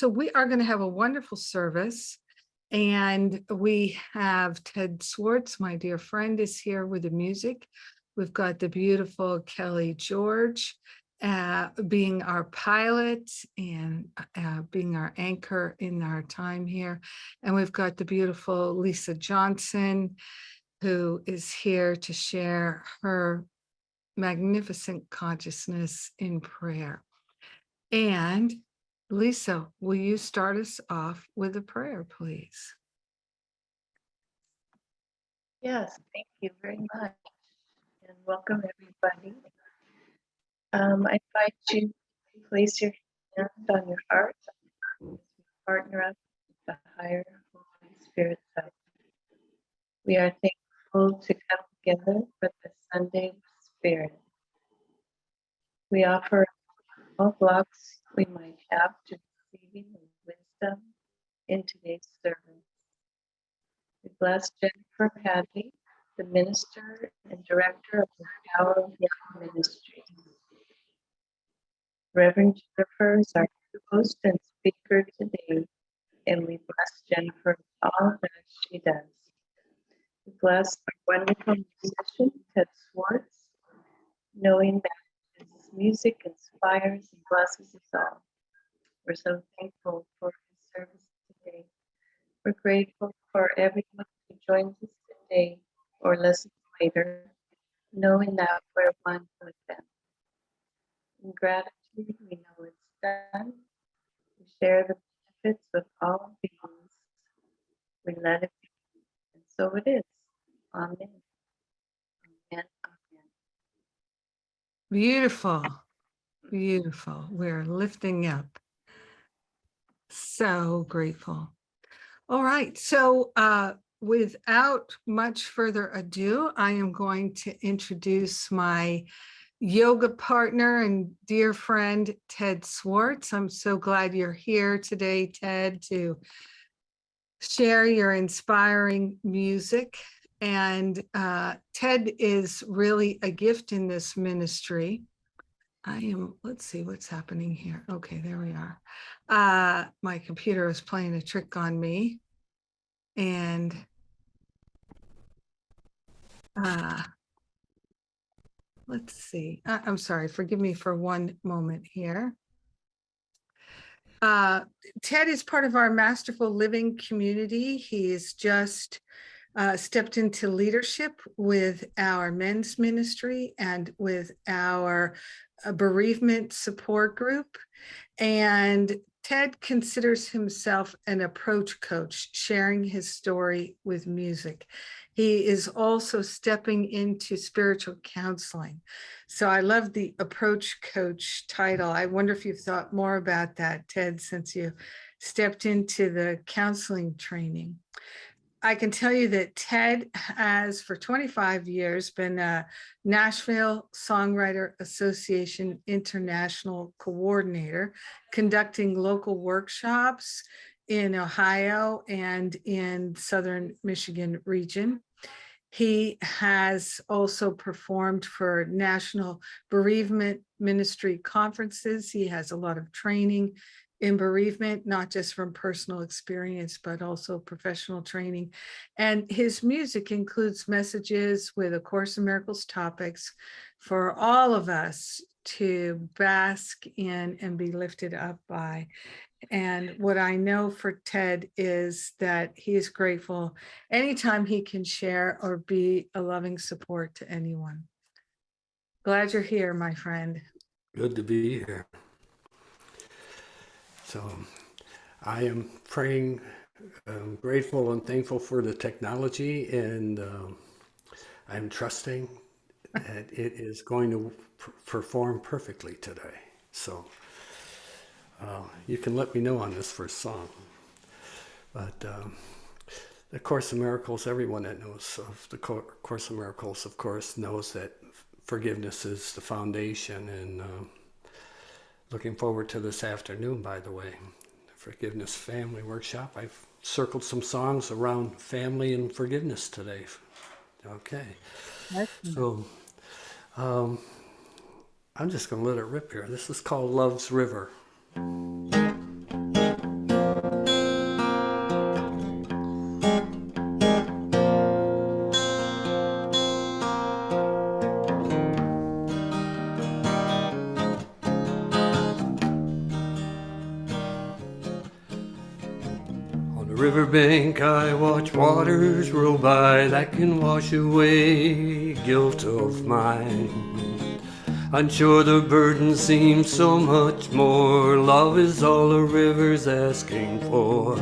So we are going to have a wonderful service. And we have Tedd Swartz, my dear friend, is here with the music. We've got the beautiful Kelly George being our pilot and being our anchor in our time here. And we've got the beautiful Lisa Johnson, who is here to share her magnificent consciousness in prayer. And Lisa, will you start us off with a prayer, please? Yes, thank you very much. And welcome, everybody. I invite you to place your hand on your heart as we partner up with the higher Holy Spirit self. We are thankful to come together for the Sunday Spirit. We offer all blocks we might have to receiving wisdom in today's service. We bless Jennifer Hadley, the minister and director of the Power of Young Ministry. Reverend Jennifer is our host and speaker today, and we bless Jennifer for all that she does. We bless our wonderful musician, Tedd Swartz, knowing that his music inspires and blesses us all. We're so thankful for his service today. We're grateful for everyone who joins us today or listens later, knowing that we're one with them. In gratitude, we know it's done. We share the benefits with all beings. We let it be. And so it is. Amen. Amen. Amen. Beautiful, beautiful. We're lifting up. So grateful. All right. So without much further ado, I am going to introduce my yoga partner and dear friend, Tedd Swartz. I'm so glad you're here today, Tedd, to share your inspiring music. And Tedd is really a gift in this ministry. Let's see what's happening here. Okay, there we are. My computer is playing a trick on me. And let's see. I'm sorry, forgive me for one moment here. Tedd is part of our Masterful Living community. He's just stepped into leadership with our men's ministry and with our bereavement support group. And Tedd considers himself an approach coach, sharing his story with music. He is also stepping into spiritual counseling. So I love the approach coach title. I wonder if you've thought more about that, Tedd, since you stepped into the counseling training. I can tell you that Tedd has for 25 years been a Nashville Songwriter Association International Coordinator, conducting local workshops in Ohio and in Southern Michigan region. He has also performed for national bereavement ministry conferences. He has a lot of training in bereavement, not just from personal experience, but also professional training. And his music includes messages with A Course in Miracles topics for all of us to bask in and be lifted up by. And what I know for Tedd is that he is grateful anytime he can share or be a loving support to anyone. Glad you're here, my friend. Good to be here. So I am praying, grateful and thankful for the technology, and I'm trusting that it is going to perform perfectly today. So you can let me know on this first song. But the Course in Miracles, everyone that knows of the Course in Miracles, of course, knows that forgiveness is the foundation, and looking forward to this afternoon, by the way, the Forgiveness Family Workshop. I've circled some songs around family and forgiveness today. Okay. So I'm just going to let it rip here. This is called Love's River. riverbank I watch waters roll by that can wash away guilt of mine. On shore the burden seems so much more. Love is all a river's asking for.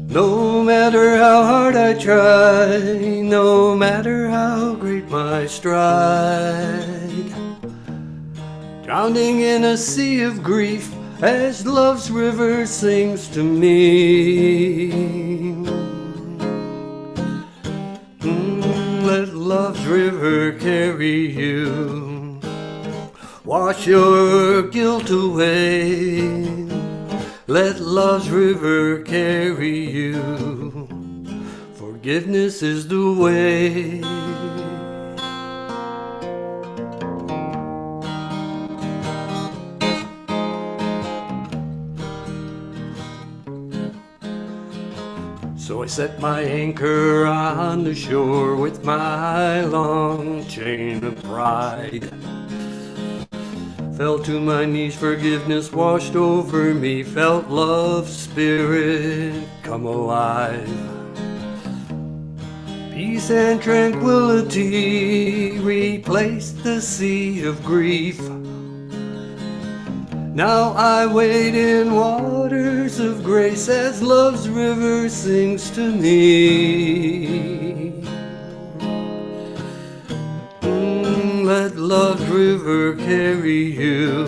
No matter how hard I try, no matter how great my stride, drowning in a sea of grief as love's river sings to me. Let love's river carry you, wash your guilt away. Let love's river carry you, forgiveness is the way. So I set my anchor on the shore with my long chain of pride. Fell to my knees, forgiveness washed over me, felt love's spirit come alive. Peace and tranquility replaced the sea of grief. Now I wade in waters of grace as love's river sings to me. Let love's river carry you,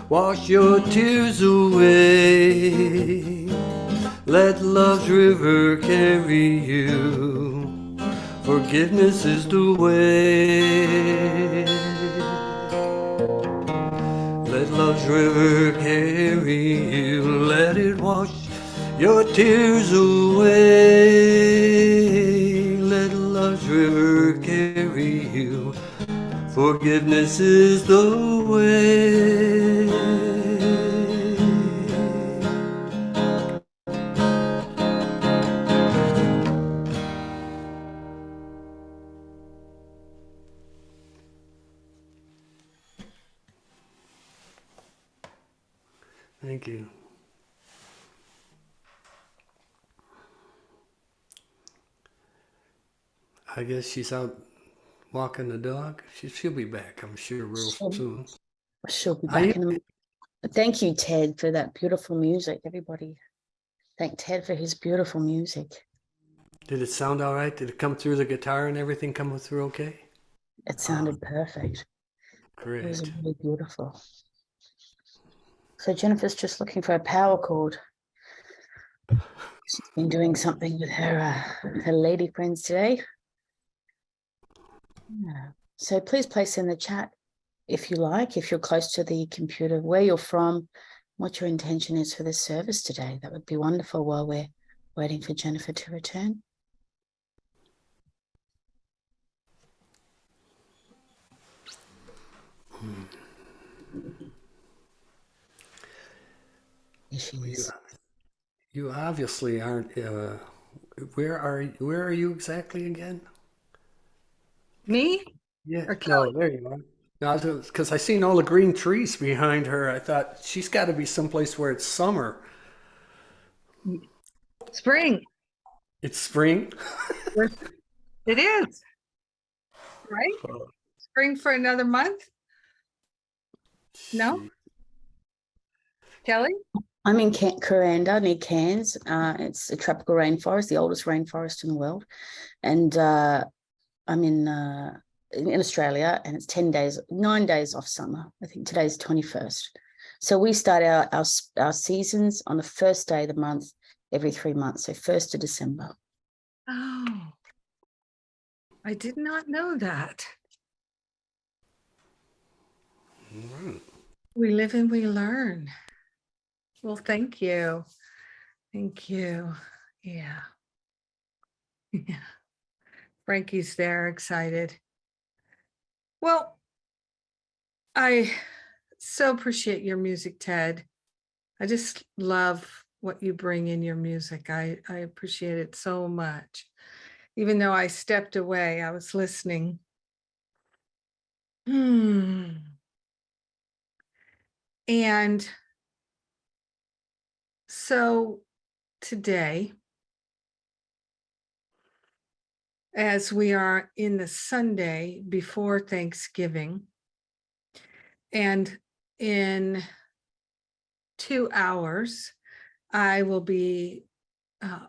wash your tears away. Let love's river carry you, forgiveness is the way. Let love's river carry you, let it wash your tears away. Let love's river carry you, forgiveness is the way. Thank you. I guess she's out walking the dog. She'll be back, I'm sure, real soon. She'll be back in a minute. Thank you, Ted, for that beautiful music. Everybody, thank Ted for his beautiful music. Did it sound all right? Did it come through the guitar and everything come through okay? It sounded perfect. Great. It was really beautiful. So Jennifer's just looking for a power chord. She's been doing something with her lady friends today. Yeah. So please place in the chat if you like, if you're close to the computer, where you're from, what your intention is for this service today. That would be wonderful while we're waiting for Jennifer to return. Here she is. You obviously aren't. Where are you exactly again? Me? Yeah. Or No, Kelly? there you are. No, because I seen all the green trees behind her. I thought she's got to be someplace where it's summer. Spring. It's spring. It is. Right? Spring for another month? No? Kelly? I'm in Kuranda near Cairns. It's a tropical rainforest, the oldest rainforest in the world. And I'm in Australia, and it's 9 days off summer. I think today's 21st. So we start our seasons on the first day of the month every 3 months, so 1st of December. Oh, I did not know that. We live and we learn. Well, thank you. Thank you. Yeah. Yeah. Frankie's there, excited. Well, I so appreciate your music, Ted. I just love what you bring in your music. I appreciate it so much. Even though I stepped away, I was listening. And So today, as we are in the Sunday before Thanksgiving, and in 2 hours, I will be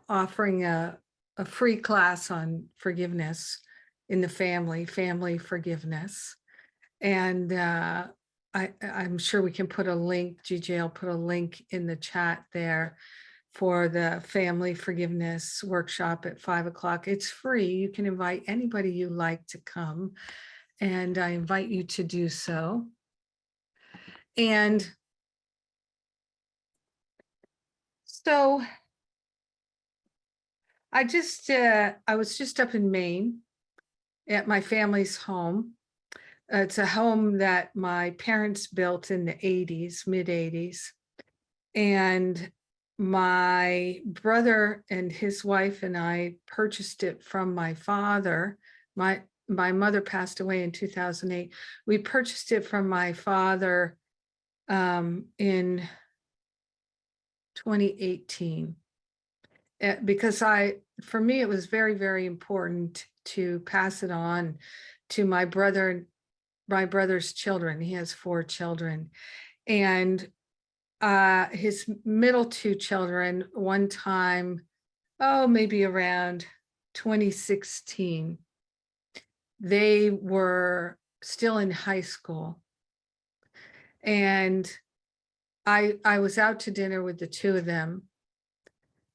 offering a free class on forgiveness in the family forgiveness. And I'm sure we can put a link, GJ will put a link in the chat there for the family forgiveness workshop at 5 o'clock. It's free. You can invite anybody you like to come, and I invite you to do so. And so I was just up in Maine at my family's home. It's a home that my parents built in the 80s, mid 80s. And my brother and his wife and I purchased it from my father. My mother passed away in 2008. We purchased it from my father in 2018. Because for me, it was very, very important to pass it on to my brother's children. He has 4 children. And his middle 2 children, one time, maybe around 2016, they were still in high school. And I was out to dinner with the 2 of them,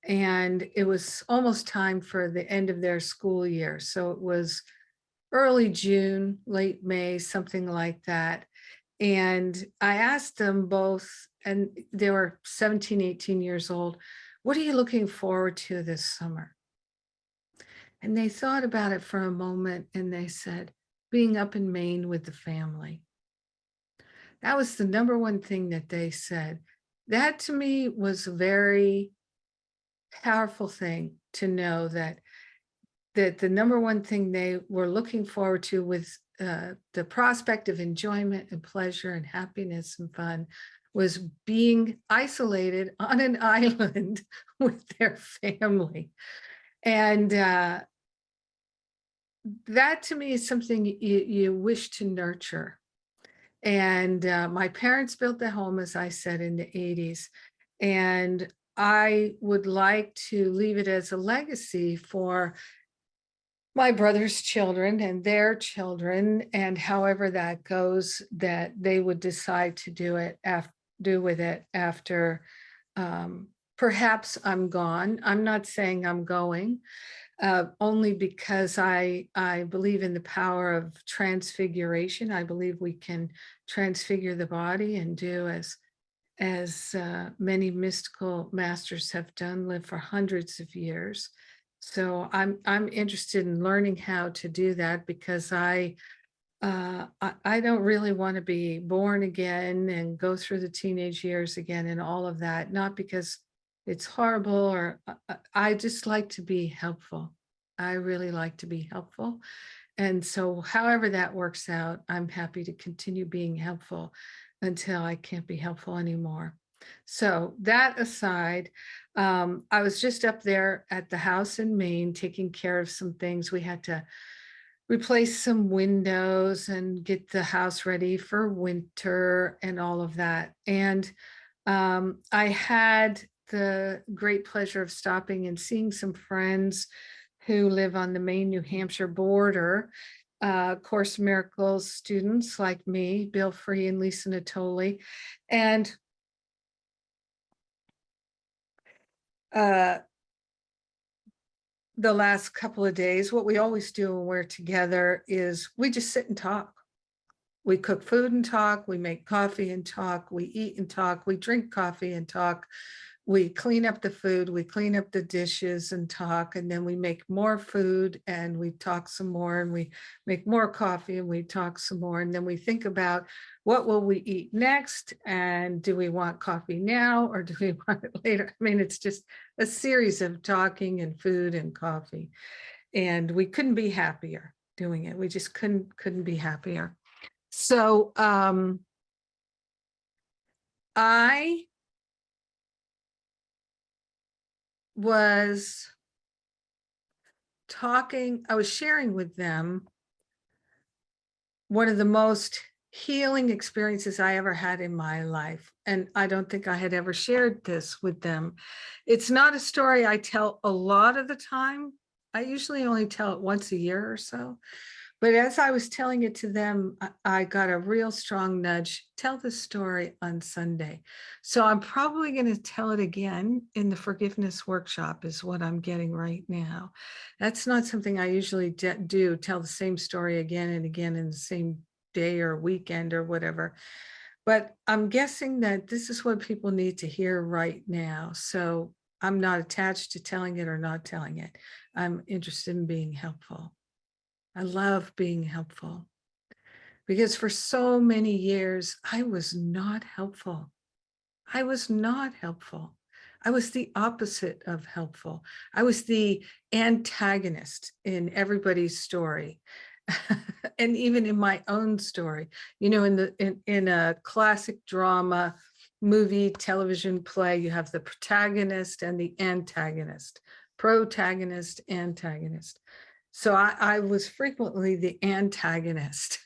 and it was almost time for the end of their school year. So it was early June, late May, something like that. And I asked them both, and they were 17, 18 years old, what are you looking forward to this summer? And they thought about it for a moment, and they said, being up in Maine with the family. That was the number one thing that they said. That to me was a very powerful thing to know, that the number one thing they were looking forward to with the prospect of enjoyment and pleasure and happiness and fun was being isolated on an island with their family. And that to me is something you wish to nurture. And my parents built the home, as I said, in the 80s. And I would like to leave it as a legacy for my brother's children and their children, and however that goes, that they would decide to do with it after perhaps I'm gone. I'm not saying I'm going, only because I believe in the power of transfiguration. I believe we can transfigure the body and do as many mystical masters have done, live for hundreds of years. So I'm interested in learning how to do that, because I don't really want to be born again and go through the teenage years again and all of that. Not because it's horrible, or I just like to be helpful. I really like to be helpful. And so however that works out, I'm happy to continue being helpful until I can't be helpful anymore. So that aside, I was just up there at the house in Maine taking care of some things. We had to replace some windows and get the house ready for winter and all of that. And I had the great pleasure of stopping and seeing some friends who live on the Maine-New Hampshire border, Course Miracles students like me, Bill Free and Lisa Natoli. And the last couple of days, what we always do when we're together is we just sit and talk. We cook food and talk, we make coffee and talk, we eat and talk, we drink coffee and talk, we clean up the food, we clean up the dishes and talk, and then we make more food and we talk some more, and we make more coffee and we talk some more, and then we think about what will we eat next, and do we want coffee now or do we want it later? I mean, it's just a series of talking and food and coffee, and we couldn't be happier doing it. We just couldn't be happier. So I was I was sharing with them one of the most healing experiences I ever had in my life. And I don't think I had ever shared this with them. It's not a story I tell a lot of the time. I usually only tell it once a year or so. But as I was telling it to them, I got a real strong nudge, tell the story on Sunday. So I'm probably going to tell it again in the forgiveness workshop is what I'm getting right now. That's not something I usually do, tell the same story again and again in the same day or weekend or whatever. But I'm guessing that this is what people need to hear right now. So I'm not attached to telling it or not telling it. I'm interested in being helpful. I love being helpful because for so many years, I was not helpful. I was not helpful. I was the opposite of helpful. I was the antagonist in everybody's story. And even in my own story, you know, in a classic drama, movie, television play, you have the protagonist and the antagonist, protagonist, antagonist. So I was frequently the antagonist.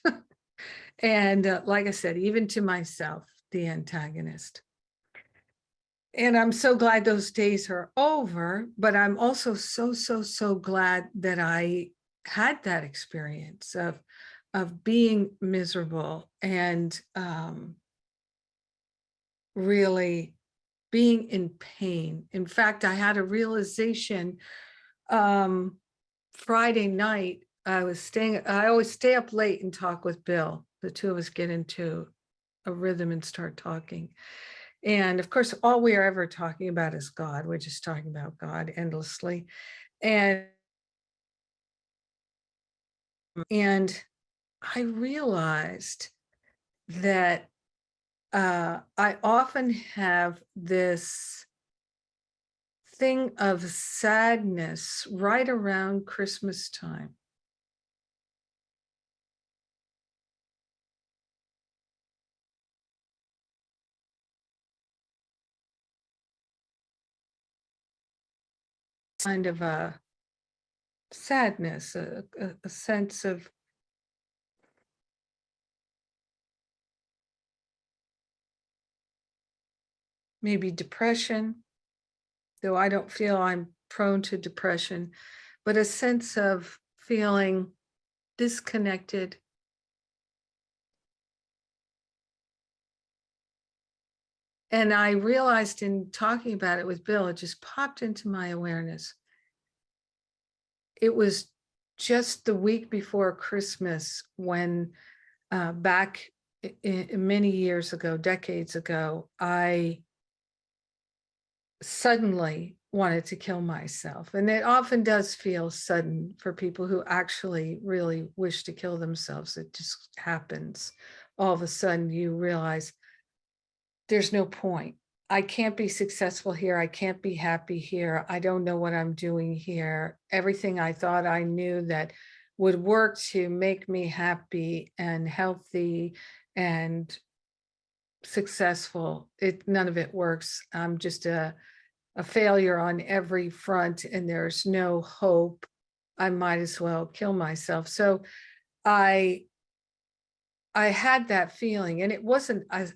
And like I said, even to myself, the antagonist. And I'm so glad those days are over, but I'm also so glad that I had that experience of being miserable and really being in pain. In fact, I had a realization Friday night. I always stay up late and talk with Bill. The two of us get into a rhythm and start talking. And of course, all we are ever talking about is God. We're just talking about God endlessly. And I realized that I often have this thing of sadness right around Christmas time. Kind of a sadness, a sense of maybe depression, though I don't feel I'm prone to depression, but a sense of feeling disconnected. And I realized in talking about it with Bill, it just popped into my awareness. It was just the week before Christmas when back many years ago, decades ago, I suddenly wanted to kill myself. And it often does feel sudden for people who actually really wish to kill themselves. It just happens. All of a sudden you realize there's no point. I can't be successful here. I can't be happy here. I don't know what I'm doing here. Everything I thought I knew that would work to make me happy and healthy and successful, none of it works. I'm just a failure on every front and there's no hope. I might as well kill myself. So I had that feeling, and it wasn't as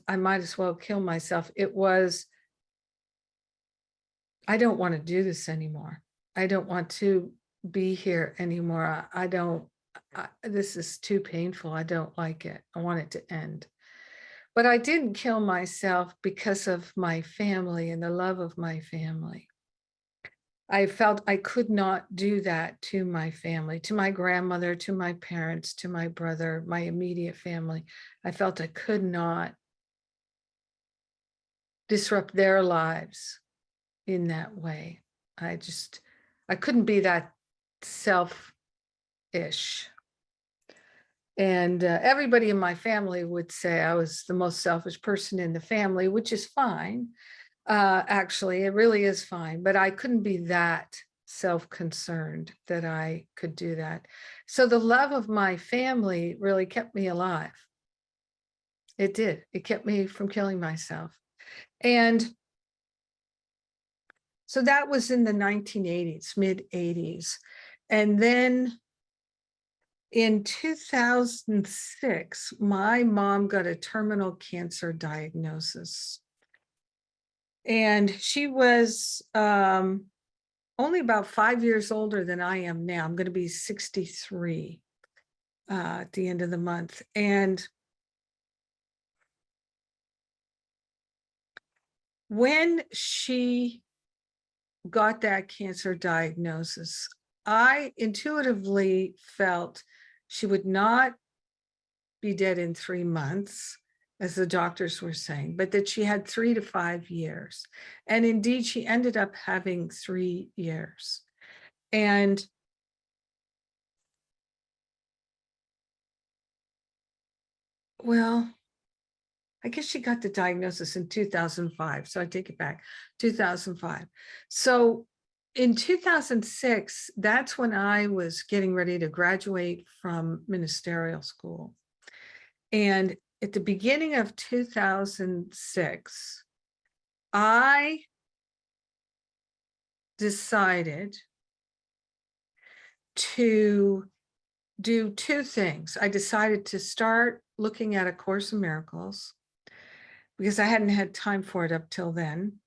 I might as well kill myself. It was, I don't want to do this anymore. I don't want to be here anymore. This is too painful. I don't like it. I want it to end. But I didn't kill myself because of my family and the love of my family. I felt I could not do that to my family, to my grandmother, to my parents, to my brother, my immediate family. I felt I could not disrupt their lives in that way. I couldn't be that selfish. And everybody in my family would say I was the most selfish person in the family, which is fine. Actually, it really is fine, but I couldn't be that self-concerned that I could do that. So the love of my family really kept me alive. It did. It kept me from killing myself. And So that was in the 1980s, mid 80s. And then in 2006, my mom got a terminal cancer diagnosis. And she was only about 5 years older than I am now. I'm going to be 63 at the end of the month. And when she got that cancer diagnosis, I intuitively felt she would not be dead in 3 months, as the doctors were saying, but that she had 3 to 5 years. And indeed, she ended up having 3 years. And well, I guess she got the diagnosis in 2005. So I take it back, 2005. So in 2006, that's when I was getting ready to graduate from ministerial school. And at the beginning of 2006, I decided to do 2 things. I decided to start looking at A Course in Miracles because I hadn't had time for it up till then.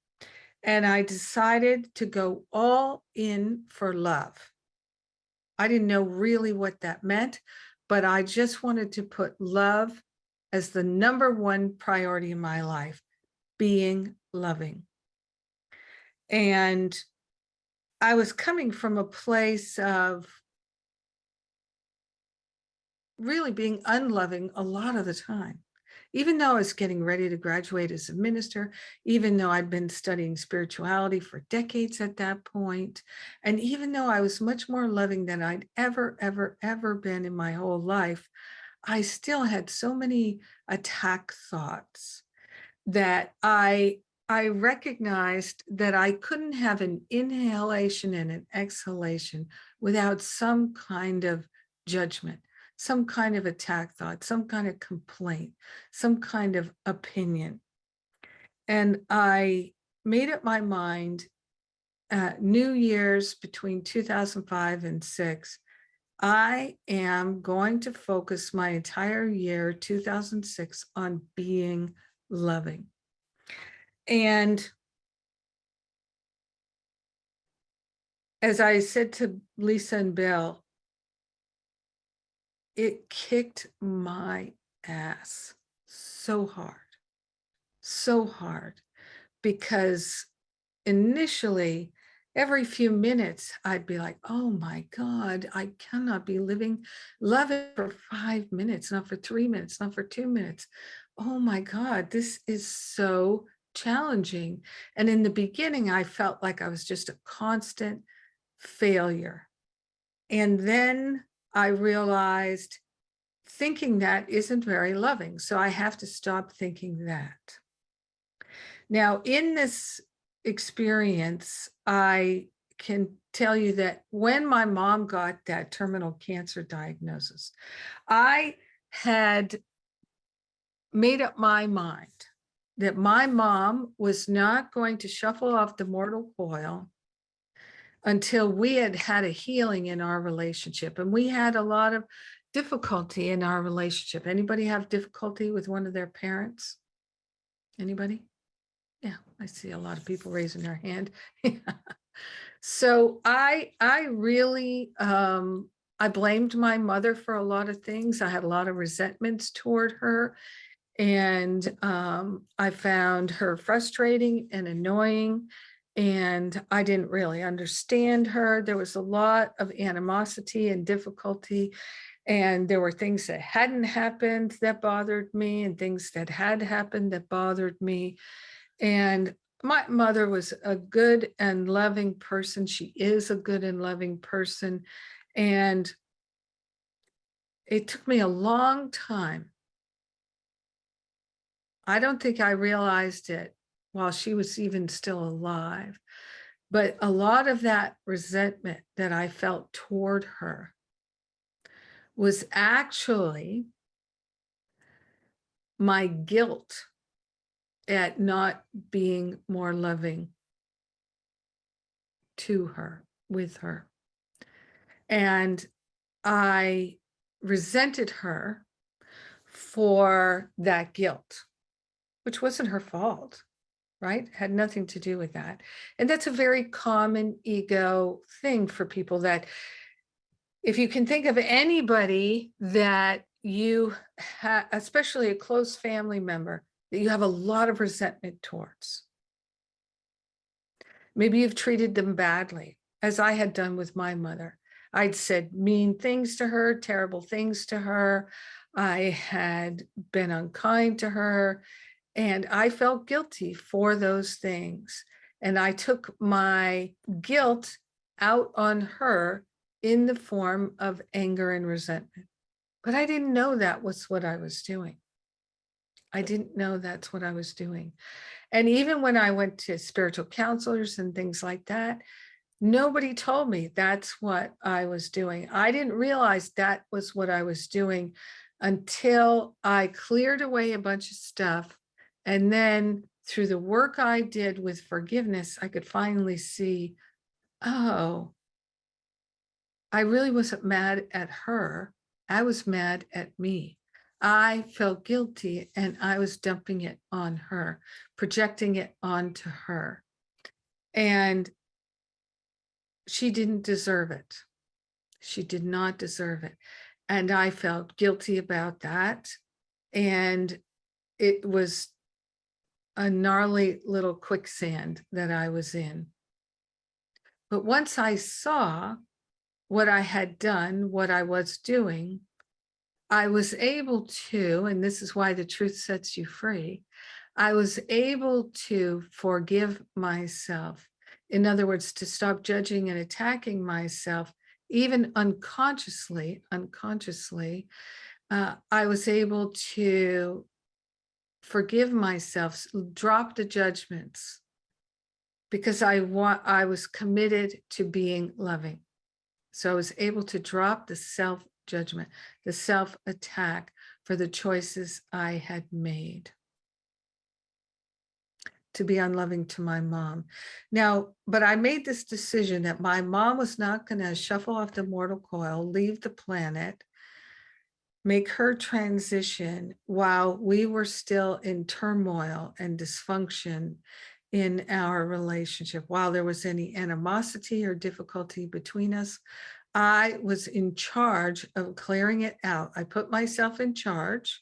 And I decided to go all in for love. I didn't know really what that meant, but I just wanted to put love as the #1 priority in my life, being loving. And I was coming from a place of really being unloving a lot of the time. Even though I was getting ready to graduate as a minister, even though I'd been studying spirituality for decades at that point, and even though I was much more loving than I'd ever been in my whole life, I still had so many attack thoughts that I recognized that I couldn't have an inhalation and an exhalation without some kind of judgment, some kind of attack thought, some kind of complaint, some kind of opinion. And I made up my mind New Year's between 2005 and 6, I am going to focus my entire year, 2006, on being loving. And as I said to Lisa and Bill, it kicked my ass so hard, because initially, every few minutes, I'd be like, oh my God, I cannot be loving for 5 minutes, not for 3 minutes, not for 2 minutes. Oh my God, this is so challenging. And in the beginning, I felt like I was just a constant failure. And then I realized thinking that isn't very loving. So I have to stop thinking that. Now, in this experience, I can tell you that when my mom got that terminal cancer diagnosis, I had made up my mind that my mom was not going to shuffle off the mortal coil until we had had a healing in our relationship. And we had a lot of difficulty in our relationship. Anybody have difficulty with one of their parents? Anybody? Yeah, I see a lot of people raising their hand. So I really, I blamed my mother for a lot of things. I had a lot of resentments toward her. And I found her frustrating and annoying. And I didn't really understand her. There was a lot of animosity and difficulty. And there were things that hadn't happened that bothered me, and things that had happened that bothered me. And my mother was a good and loving person. She is a good and loving person. And it took me a long time. I don't think I realized it while she was even still alive. But a lot of that resentment that I felt toward her was actually my guilt at not being more loving to her, with her. And I resented her for that guilt, which wasn't her fault, right? Had nothing to do with that. And that's a very common ego thing for people, that if you can think of anybody that you have, especially a close family member, that you have a lot of resentment towards. Maybe you've treated them badly, as I had done with my mother. I'd said mean things to her, terrible things to her. I had been unkind to her, and I felt guilty for those things. And I took my guilt out on her in the form of anger and resentment. But I didn't know that was what I was doing. I didn't know that's what I was doing. And even when I went to spiritual counselors and things like that, nobody told me that's what I was doing. I didn't realize that was what I was doing until I cleared away a bunch of stuff. And then through the work I did with forgiveness, I could finally see, oh, I really wasn't mad at her. I was mad at me. I felt guilty and I was dumping it on her, projecting it onto her. And she didn't deserve it. She did not deserve it. And I felt guilty about that. And it was a gnarly little quicksand that I was in. But once I saw what I had done, what I was doing, I was able to, and this is why the truth sets you free, I was able to forgive myself. In other words, to stop judging and attacking myself, even unconsciously, I was able to forgive myself, drop the judgments, because I was committed to being loving. So I was able to drop the self-judgment, the self-attack for the choices I had made to be unloving to my mom. Now, but I made this decision that my mom was not going to shuffle off the mortal coil, leave the planet, make her transition while we were still in turmoil and dysfunction in our relationship. While there was any animosity or difficulty between us, I was in charge of clearing it out. I put myself in charge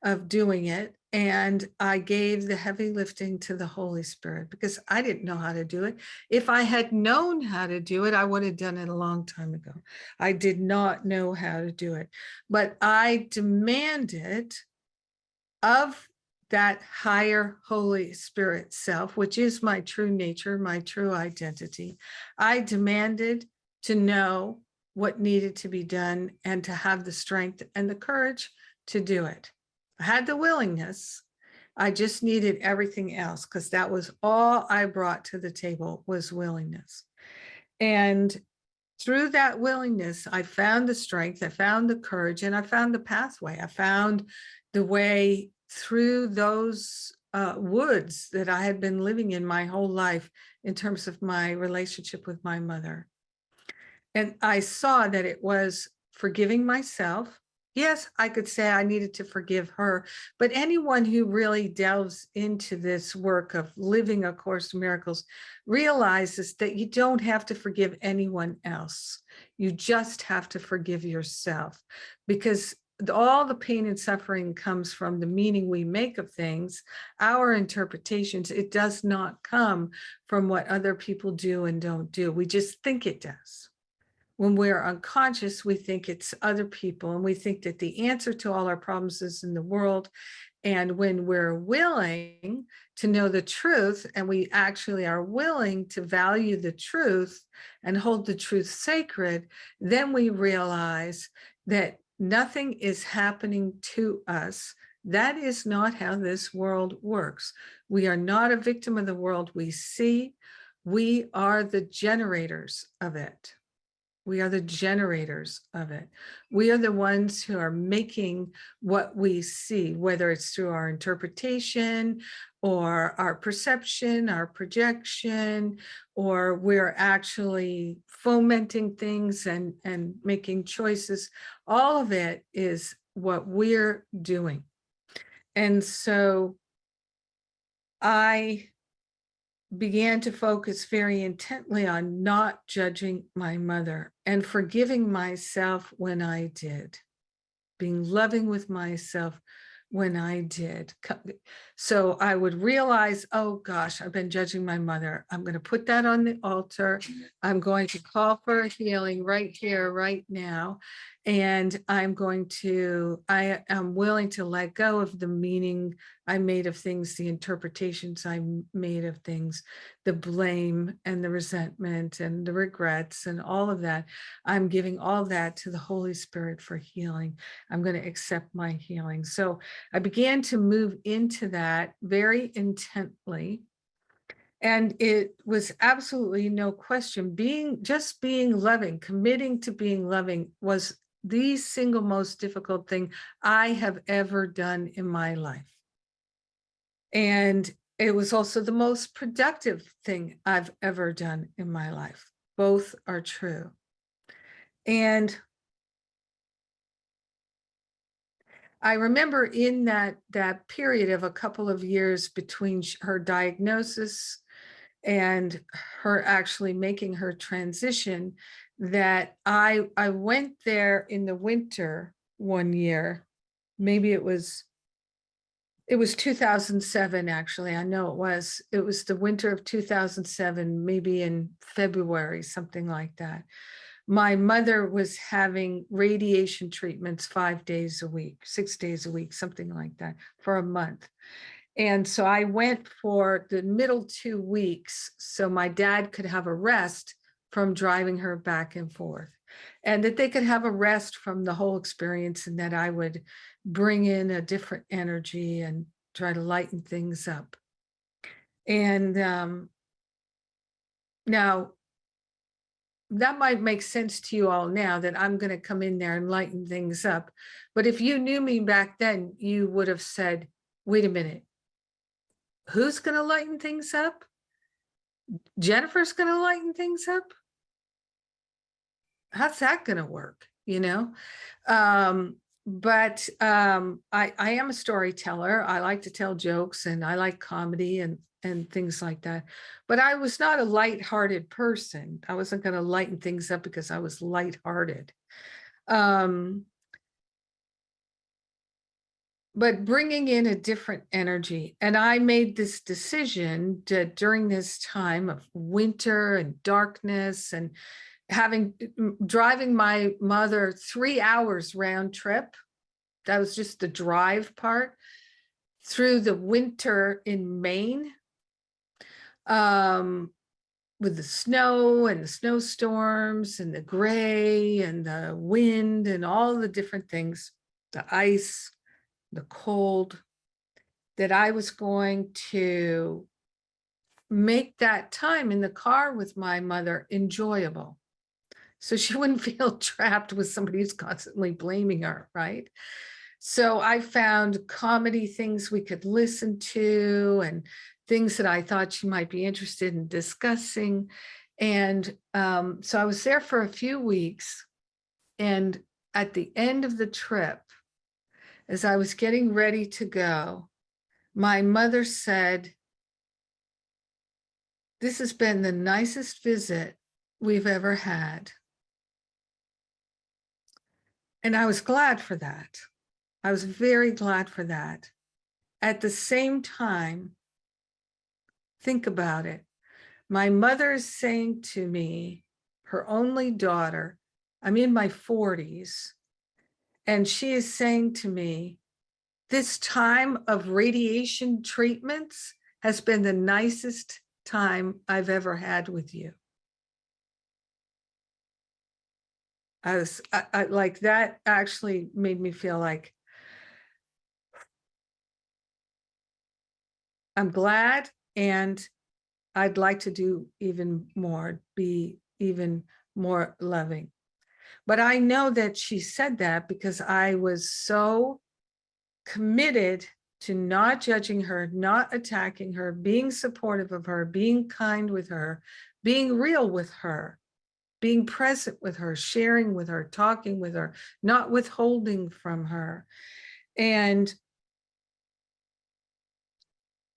of doing it, and I gave the heavy lifting to the Holy Spirit because I didn't know how to do it. If I had known how to do it, I would have done it a long time ago. I did not know how to do it, but I demanded of that higher Holy Spirit self, which is my true nature, my true identity. I demanded to know what needed to be done and to have the strength and the courage to do it. I had the willingness. I just needed everything else, because that was all I brought to the table, was willingness. And through that willingness, I found the strength, I found the courage, and I found the pathway. I found the way through those woods that I had been living in my whole life in terms of my relationship with my mother. And I saw that it was forgiving myself. Yes, I could say I needed to forgive her, but anyone who really delves into this work of living A Course in Miracles realizes that you don't have to forgive anyone else. You just have to forgive yourself, because all the pain and suffering comes from the meaning we make of things, our interpretations. It does not come from what other people do and don't do. We just think it does. When we're unconscious, we think it's other people, and we think that the answer to all our problems is in the world. And when we're willing to know the truth, and we actually are willing to value the truth and hold the truth sacred, then we realize that nothing is happening to us. That is not how this world works. We are not a victim of the world we see. We are the generators of it. We are the generators of it. We are the ones who are making what we see, whether it's through our interpretation, or our perception, our projection, or we're actually fomenting things and making choices. All of it is what we're doing. And so I began to focus very intently on not judging my mother and forgiving myself when I did, being loving with myself when I did. So I would realize, oh gosh, I've been judging my mother. I'm going to put that on the altar. I'm going to call for a healing right here, right now. And I am willing to let go of the meaning I made of things, the interpretations I made of things, the blame and the resentment and the regrets and all of that. I'm giving all that to the Holy Spirit for healing. I'm going to accept my healing. So I began to move into that very intently. And it was absolutely no question. Being loving, committing to being loving was the single most difficult thing I have ever done in my life. And it was also the most productive thing I've ever done in my life. Both are true. And I remember in that period of a couple of years between her diagnosis and her actually making her transition, that I went there in the winter one year. Maybe it was 2007, actually. I know it was the winter of 2007, maybe in February, something like that. My mother was having radiation treatments 5 days a week, 6 days a week, something like that, for a month. And so I went for the middle 2 weeks so my dad could have a rest from driving her back and forth, and that they could have a rest from the whole experience, and that I would bring in a different energy and try to lighten things up. And now, that might make sense to you all now that I'm going to come in there and lighten things up. But if you knew me back then, you would have said, wait a minute, who's going to lighten things up? Jennifer's going to lighten things up? How's that going to work? But I am a storyteller. I like to tell jokes, and I like comedy and things like that. But I was not a lighthearted person. I wasn't going to lighten things up because I was lighthearted. But bringing in a different energy. And I made this decision during this time of winter and darkness and driving my mother 3 hours round trip. That was just the drive part through the winter in Maine, with the snow and the snowstorms and the gray and the wind and all the different things, the ice, the cold, that I was going to make that time in the car with my mother enjoyable, so she wouldn't feel trapped with somebody who's constantly blaming her, right? So I found comedy things we could listen to and things that I thought she might be interested in discussing. And so I was there for a few weeks. And at the end of the trip, as I was getting ready to go, my mother said, "This has been the nicest visit we've ever had." And I was glad for that. I was very glad for that. At the same time, think about it. My mother is saying to me, her only daughter, I'm in my 40s, and she is saying to me, this time of radiation treatments has been the nicest time I've ever had with you. I like, that actually made me feel like I'm glad, and I'd like to do even more, be even more loving. But I know that she said that because I was so committed to not judging her, not attacking her, being supportive of her, being kind with her, being real with her, being present with her, sharing with her, talking with her, not withholding from her. And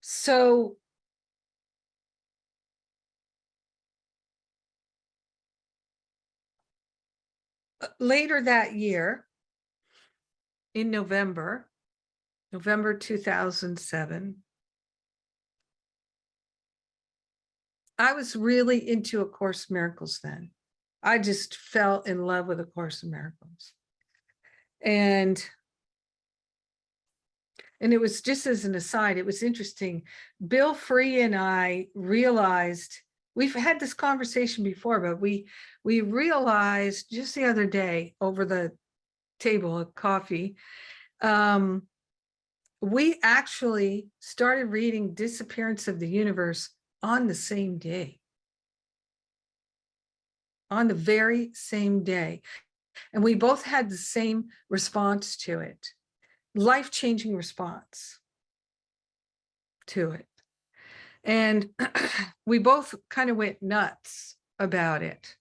so later that year, in November 2007, I was really into A Course in Miracles then. I just fell in love with A Course in Miracles. And it was, just as an aside, it was interesting. Bill Free and I realized, we've had this conversation before, but we realized just the other day over the table of coffee, we actually started reading Disappearance of the Universe on the same day, on the very same day. And we both had the same response to it, life-changing response to it. And we both kind of went nuts about it.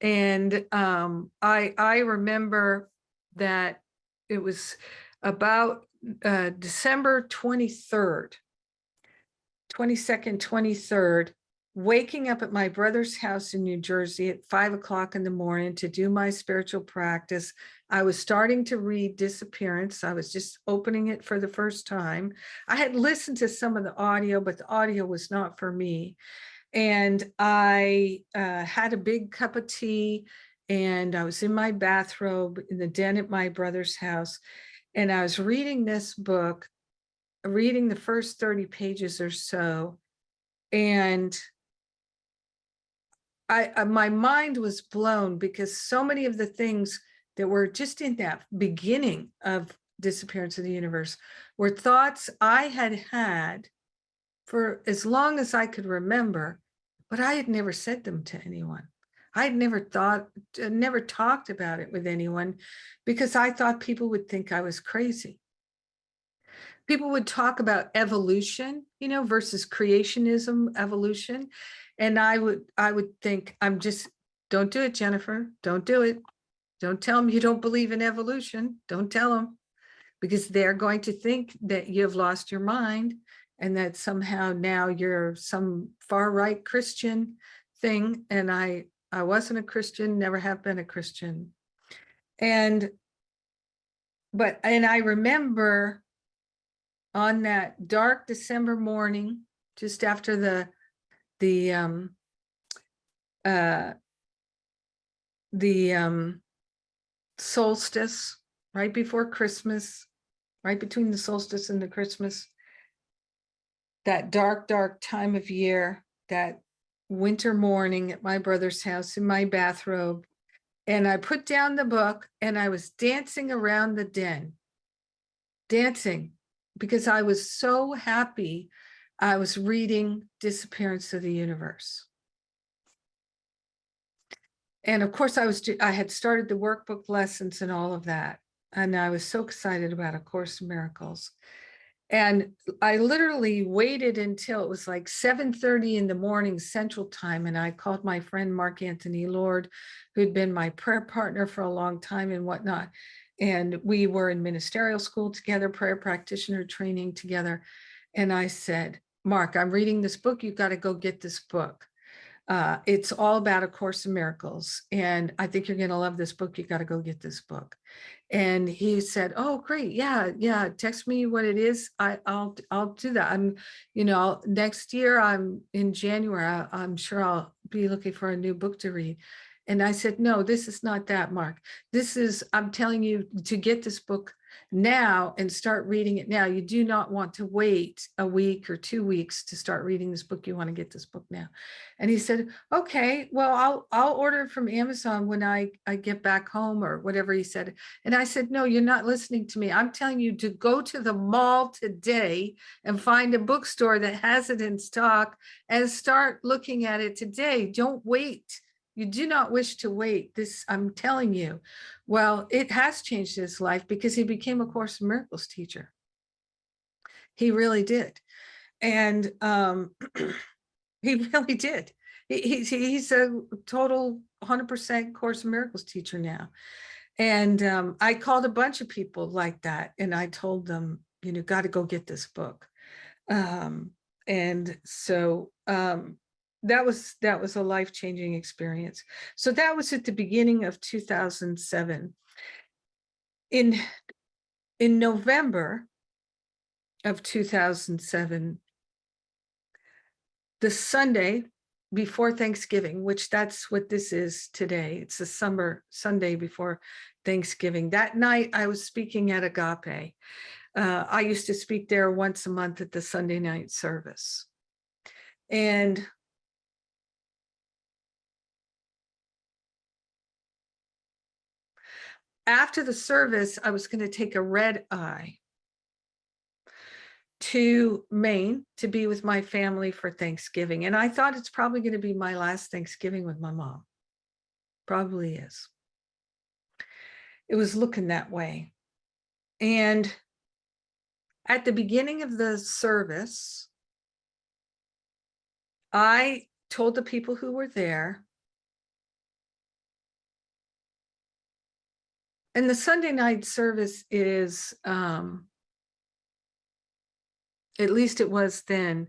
And I remember that it was about December 22nd, 23rd, waking up at my brother's house in New Jersey at 5 o'clock in the morning to do my spiritual practice. I was starting to read Disappearance. I was just opening it for the first time. I had listened to some of the audio, but the audio was not for me. And I had a big cup of tea, and I was in my bathrobe in the den at my brother's house. And I was reading this book, reading the first 30 pages or so. And my mind was blown, because so many of the things that were just in that beginning of Disappearance of the Universe were thoughts I had had for as long as I could remember, but I had never said them to anyone. I had never talked about it with anyone, because I thought people would think I was crazy. People would talk about evolution, versus creationism, evolution. And I would think, don't do it, Jennifer. Don't do it. Don't tell them you don't believe in evolution. Don't tell them, because they're going to think that you've lost your mind, and that somehow now you're some far right Christian thing. And I wasn't a Christian, never have been a Christian. And I remember on that dark December morning, just after the solstice, right before Christmas, right between the solstice and the Christmas, that dark time of year, that winter morning at my brother's house in my bathrobe. And I put down the book, and I was dancing around the den, dancing, because I was so happy. I was reading Disappearance of the Universe. And of course I had started the workbook lessons and all of that. And I was so excited about A Course in Miracles. And I literally waited until it was like 7:30 in the morning Central Time. And I called my friend Mark Anthony Lord, who'd been my prayer partner for a long time and whatnot. And we were in ministerial school together, prayer practitioner training together. And I said, Mark, I'm reading this book. You've got to go get this book. It's all about A Course in Miracles. And I think you're going to love this book. You got to go get this book. And he said, oh, great. Yeah. Text me what it is. I'll do that. I'm, next year, I'm in January, I'm sure I'll be looking for a new book to read. And I said, no, this is not that, Mark. I'm telling you to get this book now and start reading it now. You do not want to wait a week or 2 weeks to start reading this book. You want to get this book now. And he said, okay, well, I'll order it from Amazon when I get back home, or whatever he said. And I said, no, you're not listening to me. I'm telling you to go to the mall today and find a bookstore that has it in stock and start looking at it today. Don't wait. You do not wish to wait. This, I'm telling you. Well, it has changed his life, because he became a Course in Miracles teacher. He really did. And he really did. He's a total 100% Course in Miracles teacher now. And I called a bunch of people like that, and I told them, you know, got to go get this book. And so that was a life-changing experience. So that was at the beginning of 2007. In November of 2007, the Sunday before Thanksgiving, which that's what this is today. It's the summer Sunday before Thanksgiving. That night I was speaking at Agape. I used to speak there once a month at the Sunday night service. And after the service, I was going to take a red eye to Maine to be with my family for Thanksgiving. And I thought it's probably going to be my last Thanksgiving with my mom. Probably is. It was looking that way. And at the beginning of the service, I told the people who were there, and the Sunday night service is, at least it was then,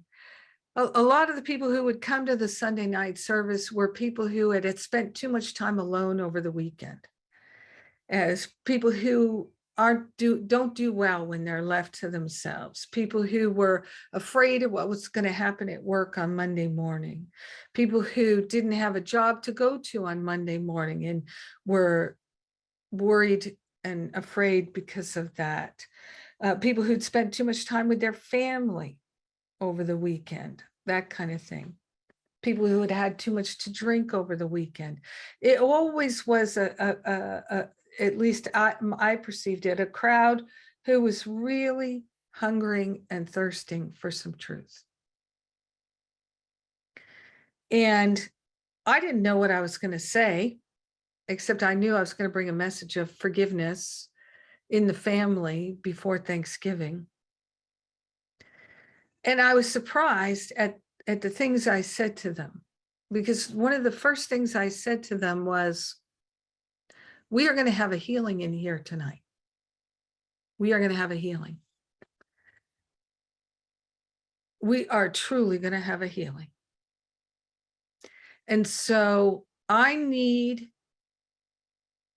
a lot of the people who would come to the Sunday night service were people who had spent too much time alone over the weekend, as people who don't do well when they're left to themselves, people who were afraid of what was going to happen at work on Monday morning, people who didn't have a job to go to on Monday morning and were worried and afraid because of that, people who'd spent too much time with their family over the weekend, that kind of thing, people who had had too much to drink over the weekend. It always was at least I perceived it, a crowd who was really hungering and thirsting for some truth. And I didn't know what I was going to say, except I knew I was going to bring a message of forgiveness in the family before Thanksgiving. And I was surprised at the things I said to them, because one of the first things I said to them was, we are going to have a healing in here tonight. We are going to have a healing. We are truly going to have a healing. And so I need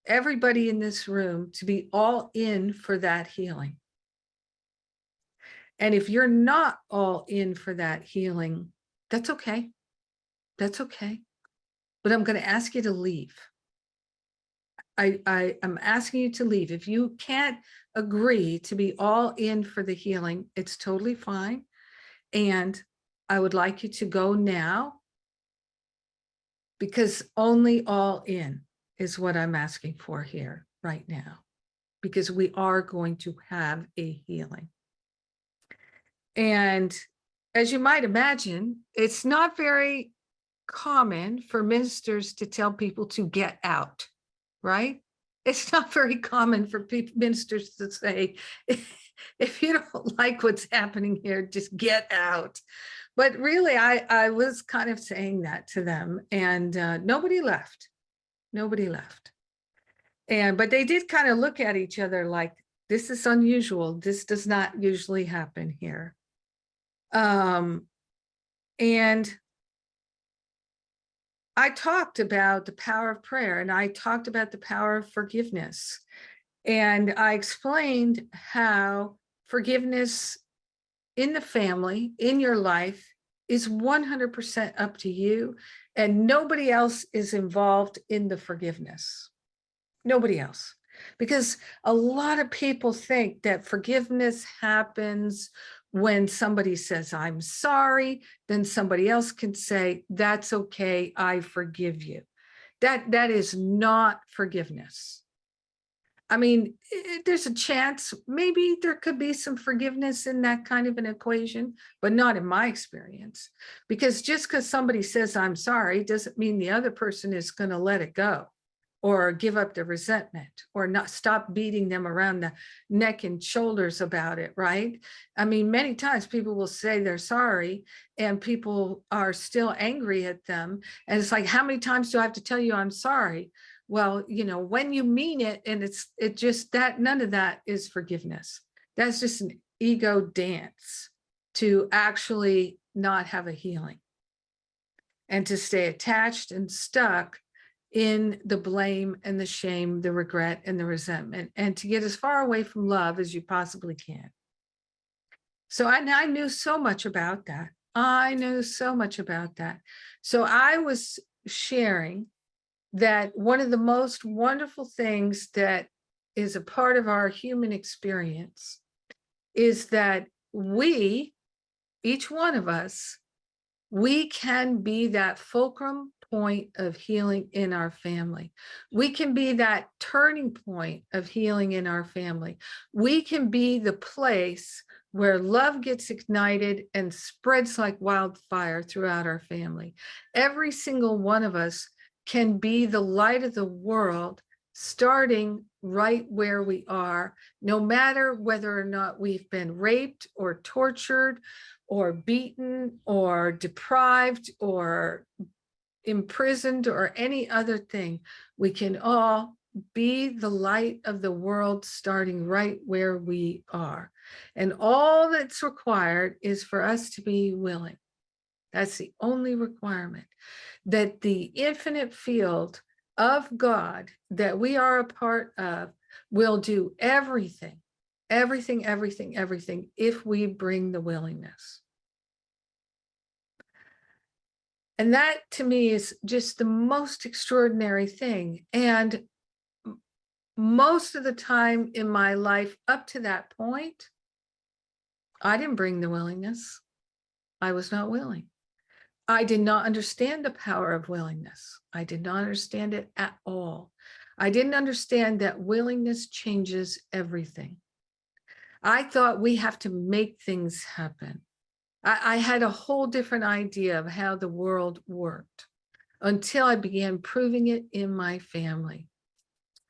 everybody in this room to be all in for that healing. And if you're not all in for that healing, that's okay. That's okay. But I'm going to ask you to leave. I'm asking you to leave. If you can't agree to be all in for the healing, it's totally fine. And I would like you to go now, because only all in is what I'm asking for here right now, because we are going to have a healing. And as you might imagine, it's not very common for ministers to tell people to get out, right? It's not very common for ministers to say, if you don't like what's happening here, just get out. But really, I was kind of saying that to them, and nobody left. Nobody left. But they did kind of look at each other like, this is unusual. This does not usually happen here. And I talked about the power of prayer, and I talked about the power of forgiveness. And I explained how forgiveness in the family, in your life, is 100% up to you, and nobody else is involved in the forgiveness. Nobody else. Because a lot of people think that forgiveness happens when somebody says, I'm sorry, then somebody else can say, that's okay, I forgive you. That is not forgiveness. I mean, there's a chance, maybe there could be some forgiveness in that kind of an equation, but not in my experience. Because just because somebody says, I'm sorry, doesn't mean the other person is going to let it go. or give up the resentment, or not stop beating them around the neck and shoulders about it, right? I mean, many times people will say they're sorry and people are still angry at them. And it's like, how many times do I have to tell you I'm sorry? Well, you know, when you mean it, and it just that none of that is forgiveness. That's just an ego dance to actually not have a healing and to stay attached and stuck in the blame and the shame, the regret and the resentment, and to get as far away from love as you possibly can. So I knew so much about that. I knew so much about that. So I was sharing that one of the most wonderful things that is a part of our human experience is that we, each one of us, we can be that fulcrum point of healing in our family. We can be that turning point of healing in our family. We can be the place where love gets ignited and spreads like wildfire throughout our family. Every single one of us can be the light of the world, starting right where we are, no matter whether or not we've been raped or tortured or beaten or deprived or imprisoned or any other thing. We can all be the light of the world, starting right where we are. And all that's required is for us to be willing. That's the only requirement. That the infinite field of God that we are a part of will do everything, everything, everything, everything, if we bring the willingness. And that to me is just the most extraordinary thing. And most of the time in my life up to that point, I didn't bring the willingness. I was not willing. I did not understand the power of willingness. I did not understand it at all. I didn't understand that willingness changes everything. I thought we have to make things happen. I had a whole different idea of how the world worked until I began proving it in my family.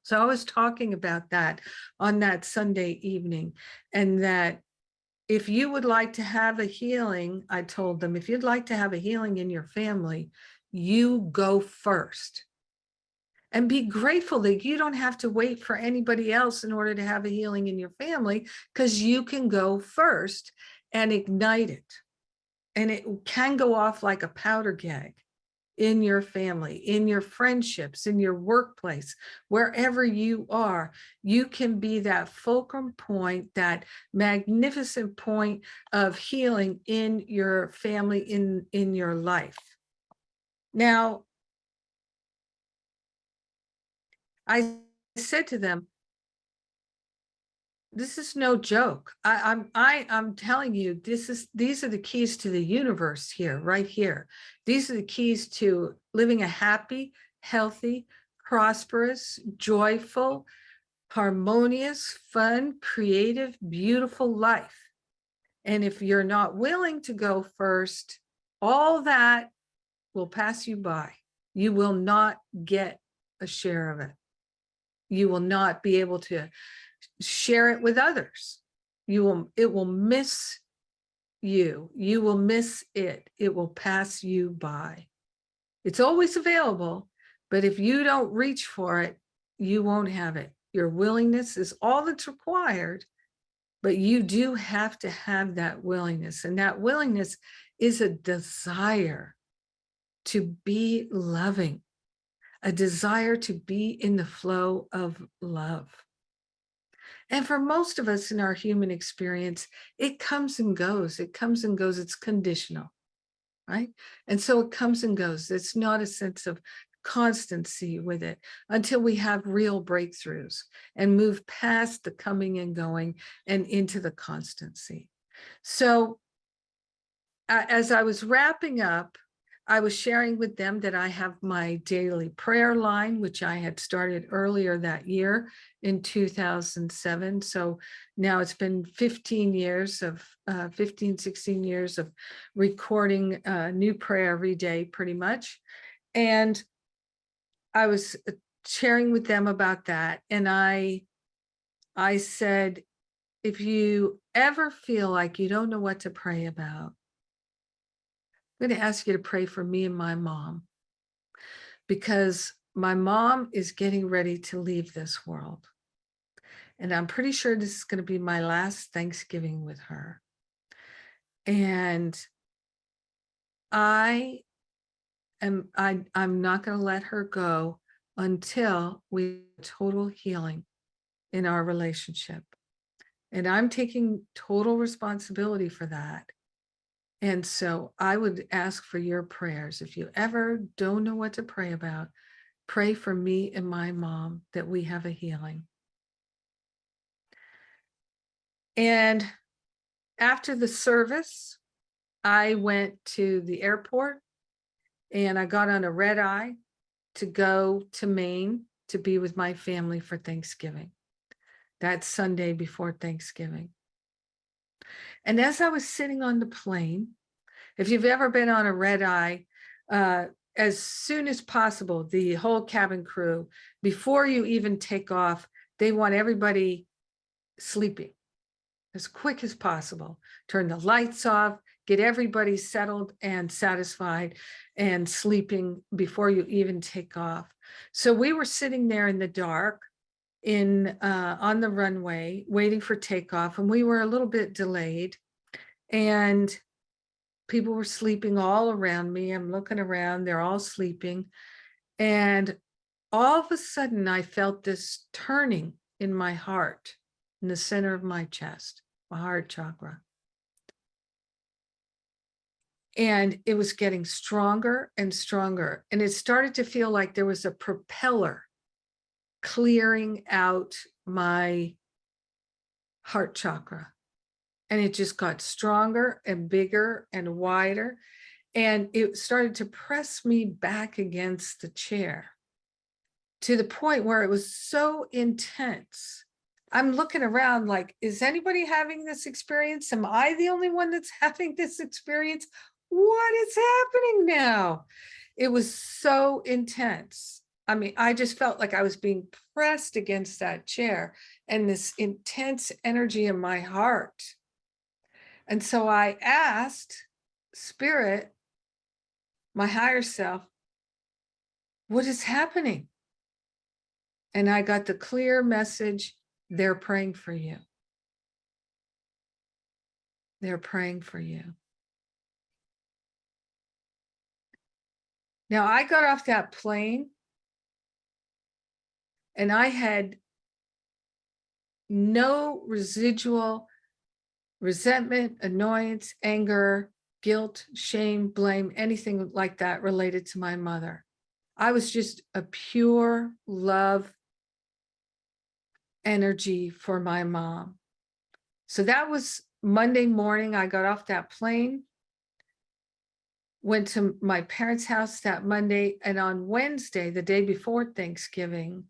So I was talking about that on that Sunday evening, and that if you would like to have a healing, I told them, if you'd like to have a healing in your family, you go first. And be grateful that you don't have to wait for anybody else in order to have a healing in your family, because you can go first and ignite it. And it can go off like a powder keg in your family, in your friendships, in your workplace, wherever you are. You can be that fulcrum point, that magnificent point of healing in your family, in your life. Now, I said to them, this is no joke. I'm telling you, these are the keys to the universe here, right here. These are the keys to living a happy, healthy, prosperous, joyful, harmonious, fun, creative, beautiful life. And if you're not willing to go first, all that will pass you by. You will not get a share of it. You will not be able to share it with others. It will miss you. You will miss it. It will pass you by. It's always available, but if you don't reach for it, you won't have it. Your willingness is all that's required, but you do have to have that willingness. And that willingness is a desire to be loving, a desire to be in the flow of love. And for most of us in our human experience, it comes and goes. It comes and goes. It's conditional, right? And so it comes and goes. It's not a sense of constancy with it until we have real breakthroughs and move past the coming and going and into the constancy. So as I was wrapping up, I was sharing with them that I have my daily prayer line, which I had started earlier that year in 2007. So now it's been 16 years of recording new prayer every day, pretty much. And I was sharing with them about that. And I said, if you ever feel like you don't know what to pray about, I'm going to ask you to pray for me and my mom, because my mom is getting ready to leave this world. And I'm pretty sure this is going to be my last Thanksgiving with her. And I'm not going to let her go until we have total healing in our relationship. And I'm taking total responsibility for that. And so I would ask for your prayers. If you ever don't know what to pray about, pray for me and my mom that we have a healing. And after the service, I went to the airport and I got on a red eye to go to Maine to be with my family for Thanksgiving. That Sunday before Thanksgiving. And as I was sitting on the plane, if you've ever been on a red eye, as soon as possible, the whole cabin crew, before you even take off, they want everybody sleeping as quick as possible. Turn the lights off, get everybody settled and satisfied and sleeping before you even take off. So we were sitting there in the dark on the runway waiting for takeoff, and we were a little bit delayed, and people were sleeping all around me. I'm looking around, they're all sleeping. And all of a sudden I felt this turning in my heart, in the center of my chest, my heart chakra. And it was getting stronger and stronger. And it started to feel like there was a propeller clearing out my heart chakra. And it just got stronger and bigger and wider. And it started to press me back against the chair to the point where it was so intense. I'm looking around like, is anybody having this experience? Am I the only one that's having this experience? What is happening now? It was so intense. I mean, I just felt like I was being pressed against that chair and this intense energy in my heart. And so I asked Spirit, my higher self, what is happening? And I got the clear message, they're praying for you. They're praying for you. Now, I got off that plane and I had no residual resentment, annoyance, anger, guilt, shame, blame, anything like that related to my mother. I was just a pure love energy for my mom. So that was Monday morning. I got off that plane, went to my parents' house that Monday, and on Wednesday, the day before Thanksgiving,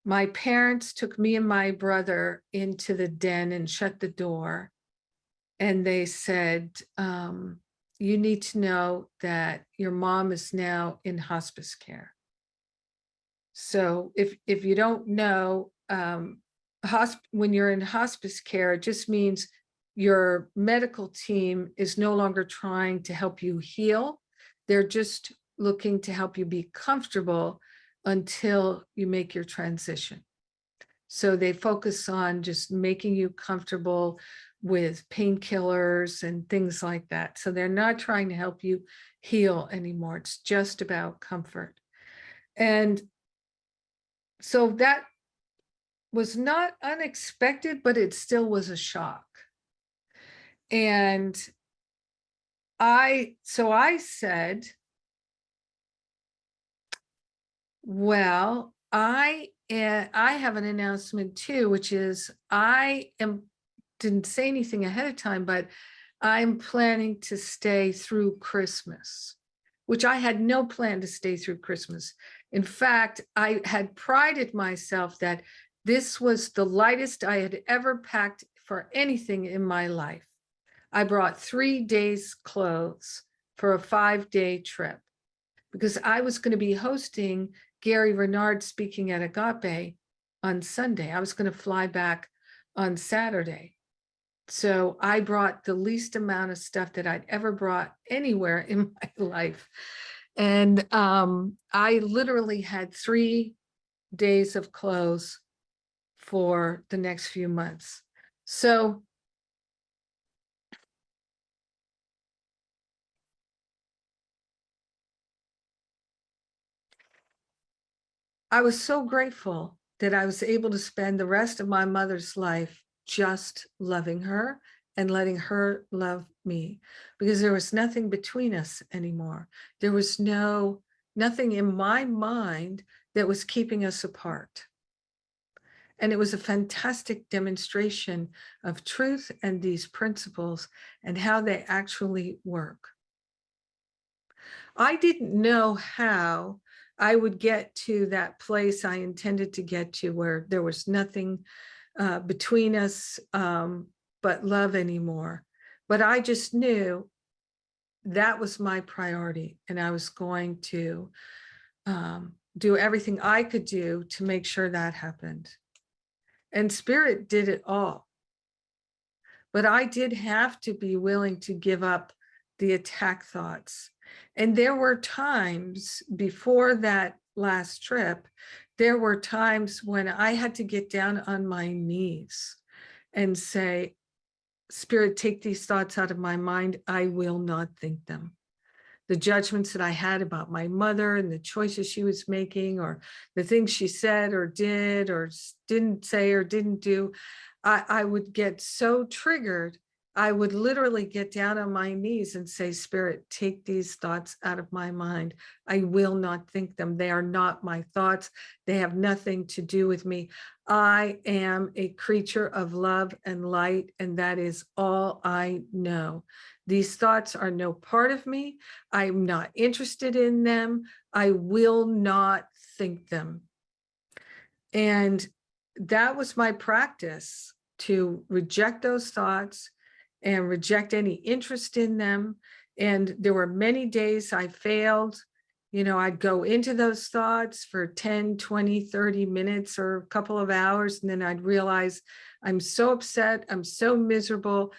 my parents took me and my brother into the den and shut the door. And they said, you need to know that your mom is now in hospice care. So if you don't know, when you're in hospice care, it just means your medical team is no longer trying to help you heal. They're just looking to help you be comfortable until you make your transition. So they focus on just making you comfortable with painkillers and things like that. So they're not trying to help you heal anymore. It's just about comfort. And so that was not unexpected, but it still was a shock. And I said, well, I have an announcement too, which is didn't say anything ahead of time, but I'm planning to stay through Christmas, which I had no plan to stay through Christmas. In fact, I had prided myself that this was the lightest I had ever packed for anything in my life. I brought 3 days' clothes for a 5-day trip because I was going to be hosting Gary Renard speaking at Agape on Sunday. I was going to fly back on Saturday. So I brought the least amount of stuff that I'd ever brought anywhere in my life. And I literally had 3 days of clothes for the next few months. So I was so grateful that I was able to spend the rest of my mother's life just loving her and letting her love me, because there was nothing between us anymore. There was nothing in my mind that was keeping us apart. And it was a fantastic demonstration of truth and these principles and how they actually work. I didn't know how I would get to that place I intended to get to, where there was nothing between us but love anymore. But I just knew that was my priority, and I was going to do everything I could do to make sure that happened. And Spirit did it all. But I did have to be willing to give up the attack thoughts. And there were times before that last trip, there were times when I had to get down on my knees and say, Spirit, take these thoughts out of my mind. I will not think them. The judgments that I had about my mother and the choices she was making, or the things she said or did or didn't say or didn't do, I would get so triggered. I would literally get down on my knees and say, Spirit, take these thoughts out of my mind. I will not think them. They are not my thoughts. They have nothing to do with me. I am a creature of love and light, and that is all I know. These thoughts are no part of me. I'm not interested in them. I will not think them. And that was my practice, to reject those thoughts and reject any interest in them. And there were many days I failed. You know, I'd go into those thoughts for 10, 20, 30 minutes or a couple of hours, and then I'd realize I'm so upset, I'm so miserable.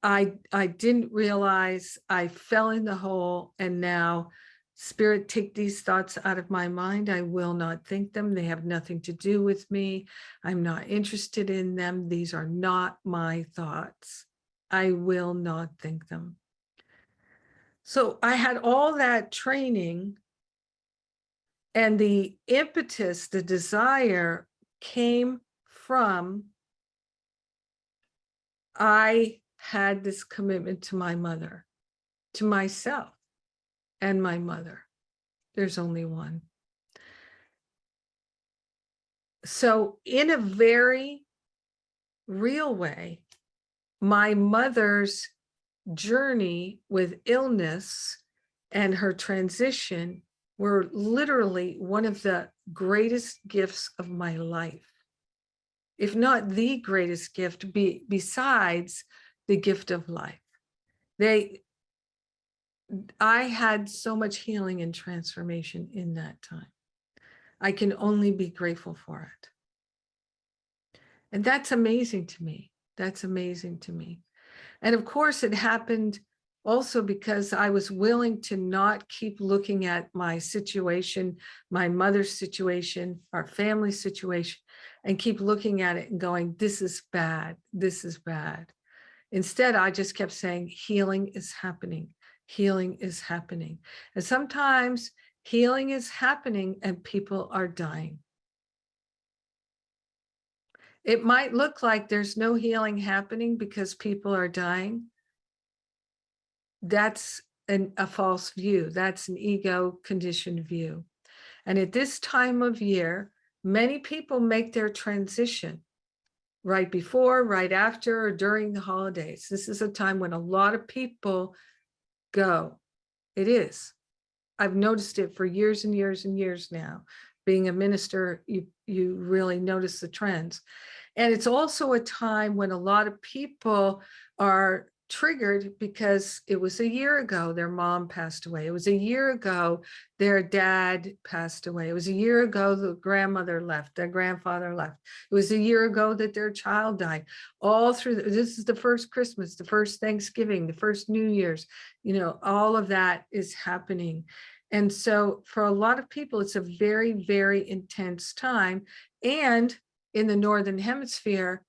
I didn't realize I fell in the hole, and now, Spirit, take these thoughts out of my mind. I will not think them. They have nothing to do with me. I'm not interested in them. These are not my thoughts. I will not think them. So I had all that training, and the impetus, the desire came from, I had this commitment to my mother, to myself and my mother. There's only one. So in a very real way, my mother's journey with illness and her transition were literally one of the greatest gifts of my life, if not the greatest gift besides the gift of life. I had so much healing and transformation in that time. I can only be grateful for it. And that's amazing to me. That's amazing to me. And of course, it happened also because I was willing to not keep looking at my situation, my mother's situation, our family situation, and keep looking at it and going, this is bad, this is bad. Instead, I just kept saying, healing is happening, healing is happening. And sometimes healing is happening and people are dying. It might look like there's no healing happening because people are dying. That's a false view. That's an ego conditioned view. And at this time of year, many people make their transition right before, right after, or during the holidays. This is a time when a lot of people go. It is. I've noticed it for years and years and years now. Being a minister, you really notice the trends. And it's also a time when a lot of people are triggered because it was a year ago their mom passed away. It was a year ago their dad passed away. It was a year ago the grandmother left, their grandfather left. It was a year ago that their child died. All through, this is the first Christmas, the first Thanksgiving, the first New Year's, you know, all of that is happening. And so for a lot of people, it's a very, very intense time. And in the Northern Hemisphere,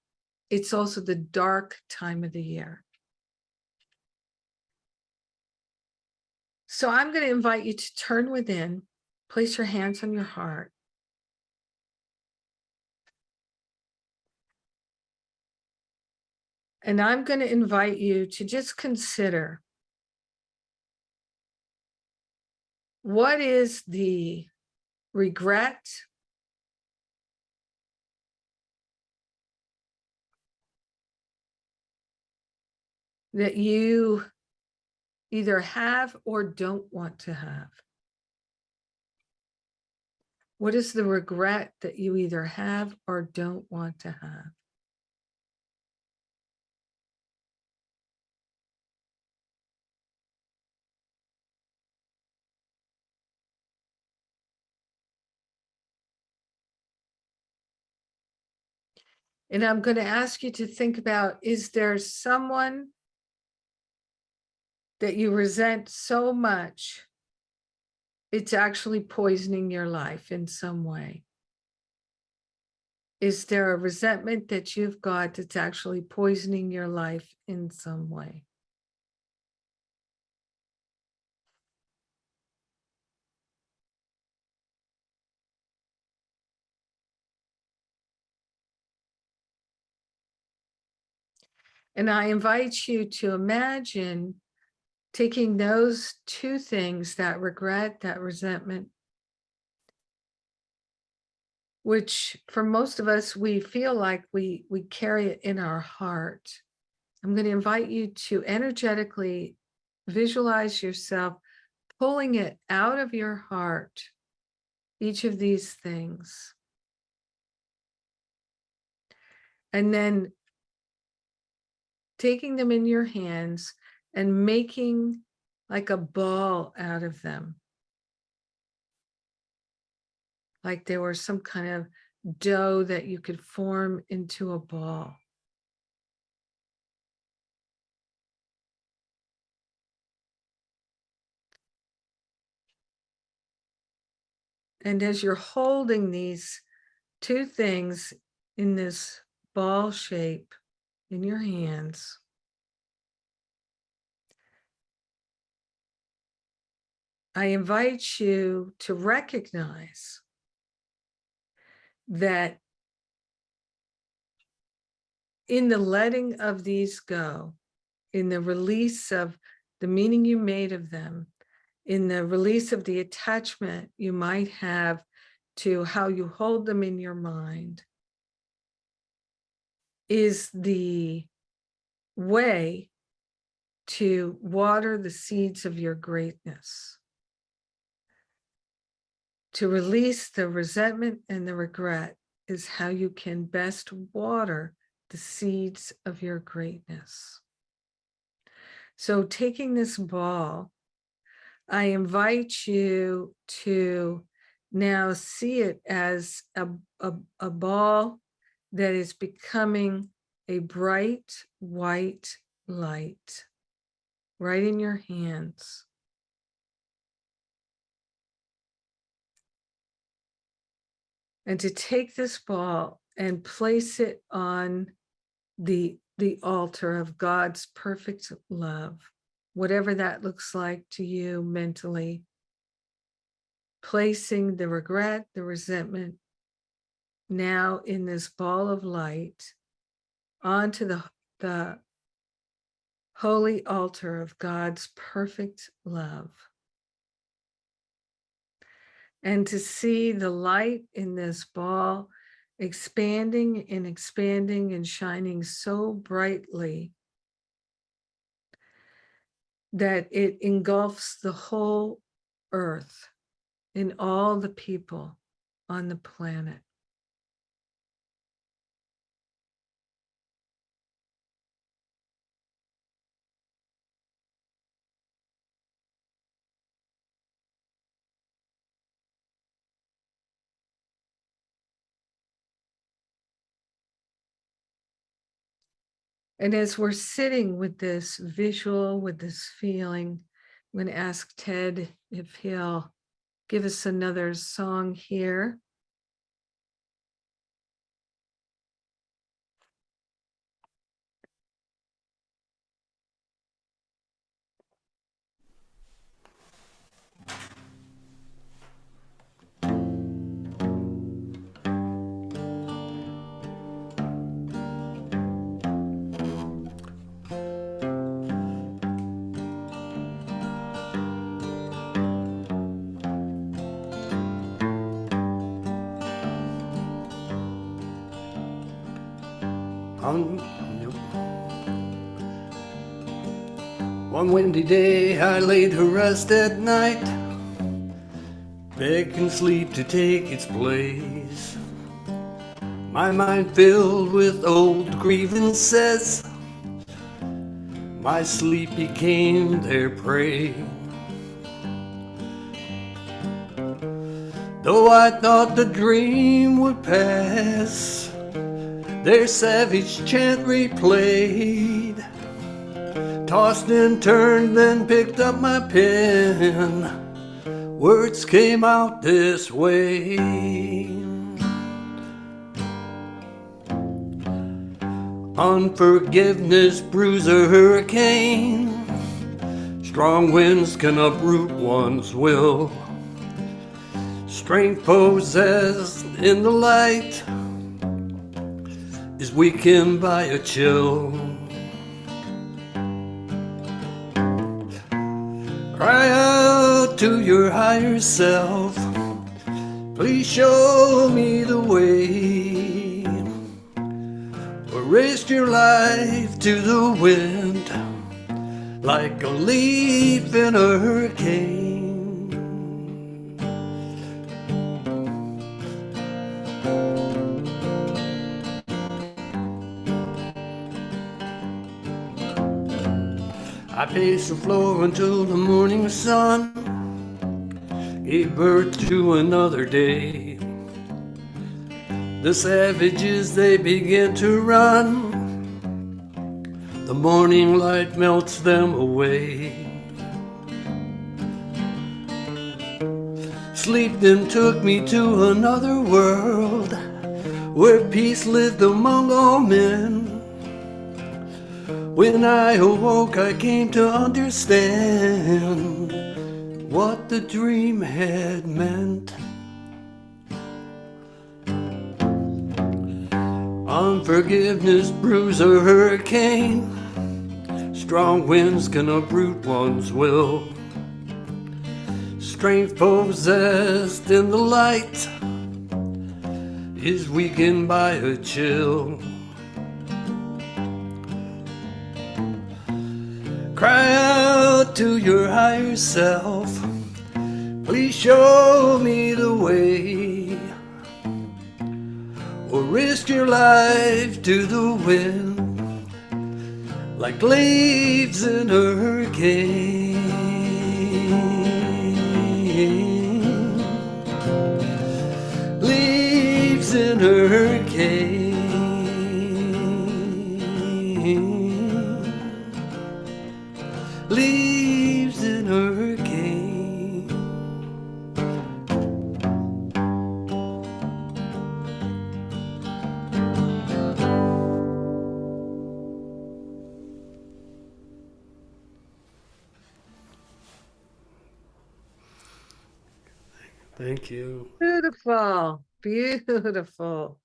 it's also the dark time of the year. So I'm going to invite you to turn within, place your hands on your heart. And I'm going to invite you to just consider, what is the regret that you either have or don't want to have? What is the regret that you either have or don't want to have? And I'm going to ask you to think about, is there someone that you resent so much, it's actually poisoning your life in some way? Is there a resentment that you've got that's actually poisoning your life in some way? And I invite you to imagine taking those two things, that regret, that resentment, which for most of us, we feel like we carry it in our heart. I'm going to invite you to energetically visualize yourself pulling it out of your heart, each of these things. And then taking them in your hands and making like a ball out of them. Like they were some kind of dough that you could form into a ball. And as you're holding these two things in this ball shape in your hands, I invite you to recognize that in the letting of these go, in the release of the meaning you made of them, in the release of the attachment you might have to how you hold them in your mind, is the way to water the seeds of your greatness. To release the resentment and the regret is how you can best water the seeds of your greatness. So taking this ball, I invite you to now see it as a ball that is becoming a bright white light right in your hands. And to take this ball and place it on the altar of God's perfect love, whatever that looks like to you mentally, placing the regret, the resentment now in this ball of light onto the holy altar of God's perfect love. And to see the light in this ball expanding and shining so brightly that it engulfs the whole earth and all the people on the planet. And as we're sitting with this visual, with this feeling, I'm going to ask Ted if he'll give us another song here. One windy day I laid to rest at night, begging sleep to take its place. My mind filled with old grievances, my sleep became their prey. Though I thought the dream would pass, their savage chant replayed. Tossed and turned, then picked up my pen. Words came out this way. Unforgiveness brews a hurricane. Strong winds can uproot one's will. Strength possessed in the light is weakened by a chill. Cry out to your higher self, please show me the way. Or risk your life to the wind, like a leaf in a hurricane. I paced the floor until the morning sun gave birth to another day. The savages, they begin to run. The morning light melts them away. Sleep then took me to another world, where peace lived among all men. When I awoke, I came to understand what the dream had meant. Unforgiveness brews a hurricane. Strong winds can uproot one's will. Strength possessed in the light is weakened by a chill. Cry out to your higher self, please show me the way. Or risk your life to the wind, like leaves in a hurricane. Leaves in a hurricane. Leaves in a hurricane. Thank you. Beautiful, beautiful.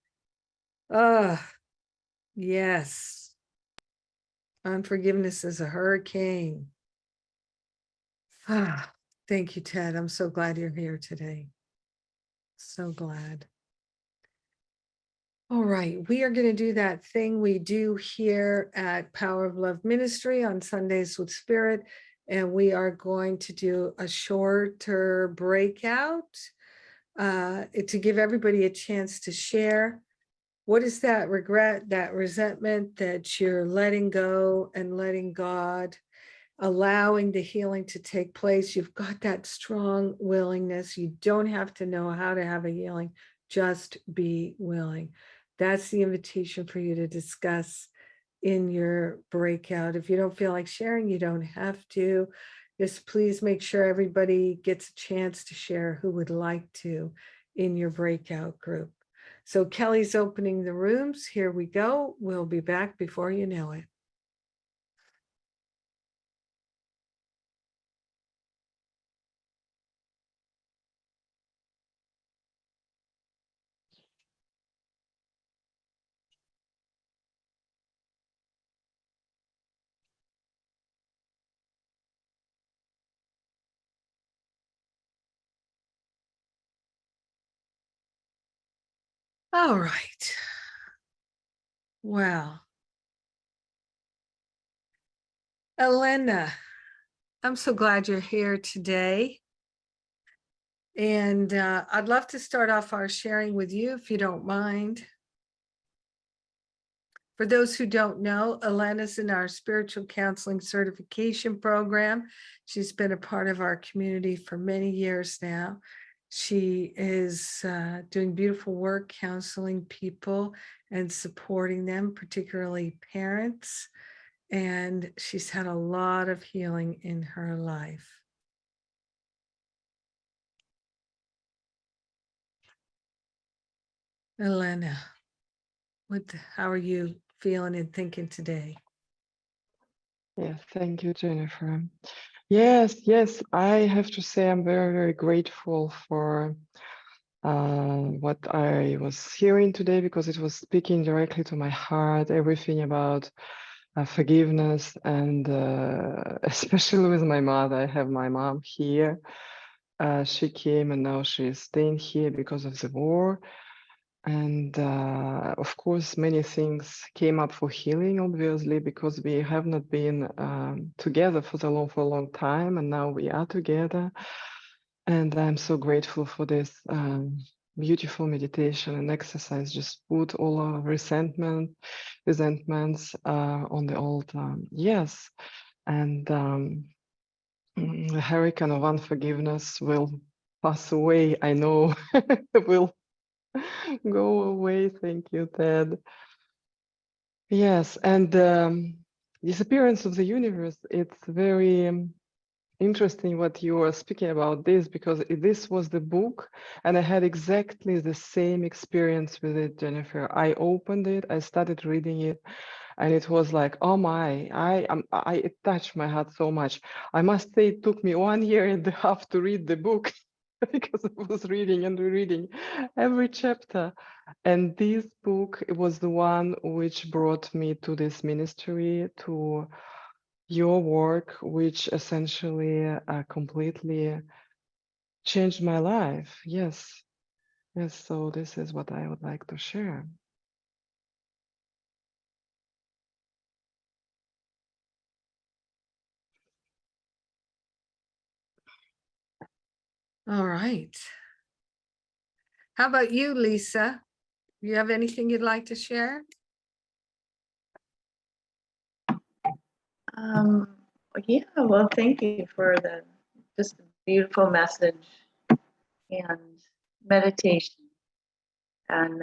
Yes. Unforgiveness is a hurricane. Thank you, Ted. I'm so glad you're here today. So glad. All right, we are going to do that thing we do here at Power of Love Ministry on Sundays with Spirit, and we are going to do a shorter breakout to give everybody a chance to share. What is that regret, that resentment that you're letting go and letting God, allowing the healing to take place? You've got that strong willingness. You don't have to know how to have a healing, just be willing. That's the invitation for you to discuss in your breakout. If you don't feel like sharing, you don't have to. Just please make sure everybody gets a chance to share who would like to in your breakout group. So Kelly's opening the rooms. Here we go. We'll be back before you know it. All right. Well, Elena, I'm so glad you're here today. And I'd love to start off our sharing with you, if you don't mind. For those who don't know, Elena's in our spiritual counseling certification program. She's been a part of our community for many years now. She is doing beautiful work counseling people and supporting them, particularly parents. And she's had a lot of healing in her life. Elena, how are you feeling and thinking today? Yes, thank you, Jennifer. Yes, I have to say I'm very, very grateful for what I was hearing today, because it was speaking directly to my heart, everything about forgiveness, and especially with my mother. I have my mom here. She came and now she's staying here because of the war. And of course, many things came up for healing, obviously, because we have not been together for a long time, and now we are together. And I'm so grateful for this beautiful meditation and exercise. Just put all our resentments on the altar. Yes, and the hurricane of unforgiveness will pass away. I know will go away. Thank you, Ted. Yes, and disappearance of the universe. It's very interesting what you are speaking about this, because this was the book, and I had exactly the same experience with it, Jennifer. I opened it, I started reading it, and it was like, oh my, it touched my heart so much. I must say it took me 1 year and a half to read the book because I was reading and rereading every chapter. And this book, it was the one which brought me to this ministry, to your work, which essentially completely changed my life. Yes. So this is what I would like to share. All right. How about you, Lisa? You have anything you'd like to share? Yeah, well, thank you for just a beautiful message and meditation, and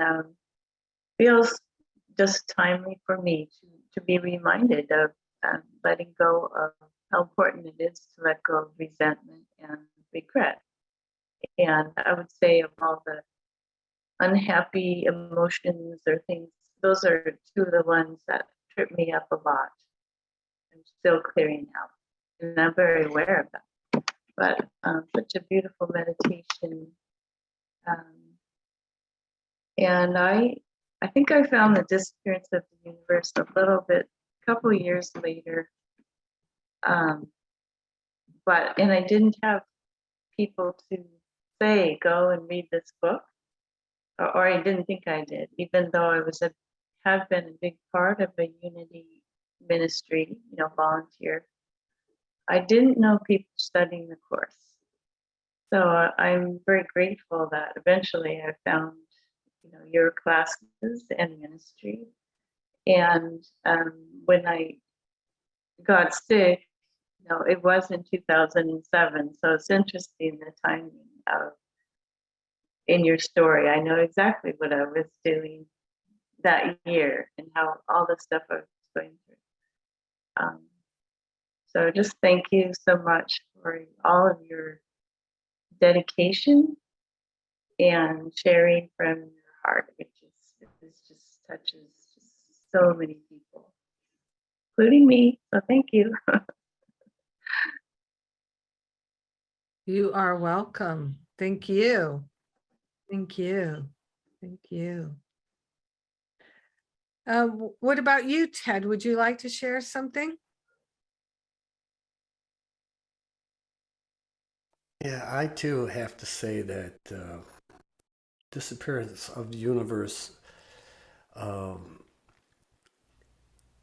feels just timely for me to be reminded of letting go of how important it is to let go of resentment and regret. And I would say of all the unhappy emotions or things, those are two of the ones that trip me up a lot. I'm still clearing out, and I'm very aware of that. But such a beautiful meditation, and I think I found the disappearance of the universe a little bit, a couple of years later. And I didn't have people to say, go and read this book, or I didn't think I did, even though I have been a big part of a unity ministry, volunteer. I didn't know people studying the course. So I'm very grateful that eventually I found, your classes and ministry. And when I got sick, it was in 2007. So it's interesting the timing in your story. I know exactly what I was doing that year and how all the stuff I was going through. So just thank you so much for all of your dedication and sharing from your heart, which just touches just so many people, including me. So thank you. You are welcome. Thank you. Thank you. Thank you. What about you, Ted? Would you like to share something? Yeah, I too have to say that disappearance of the universe,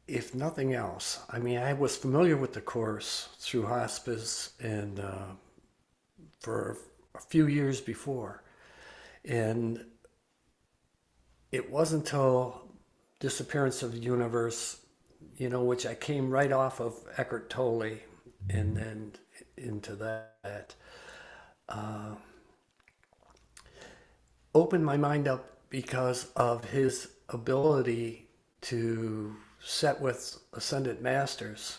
if nothing else, I mean, I was familiar with the course through hospice and for a few years before. And it wasn't until disappearance of the universe, you know, which I came right off of Eckhart Tolle and then into that, opened my mind up because of his ability to set with ascended masters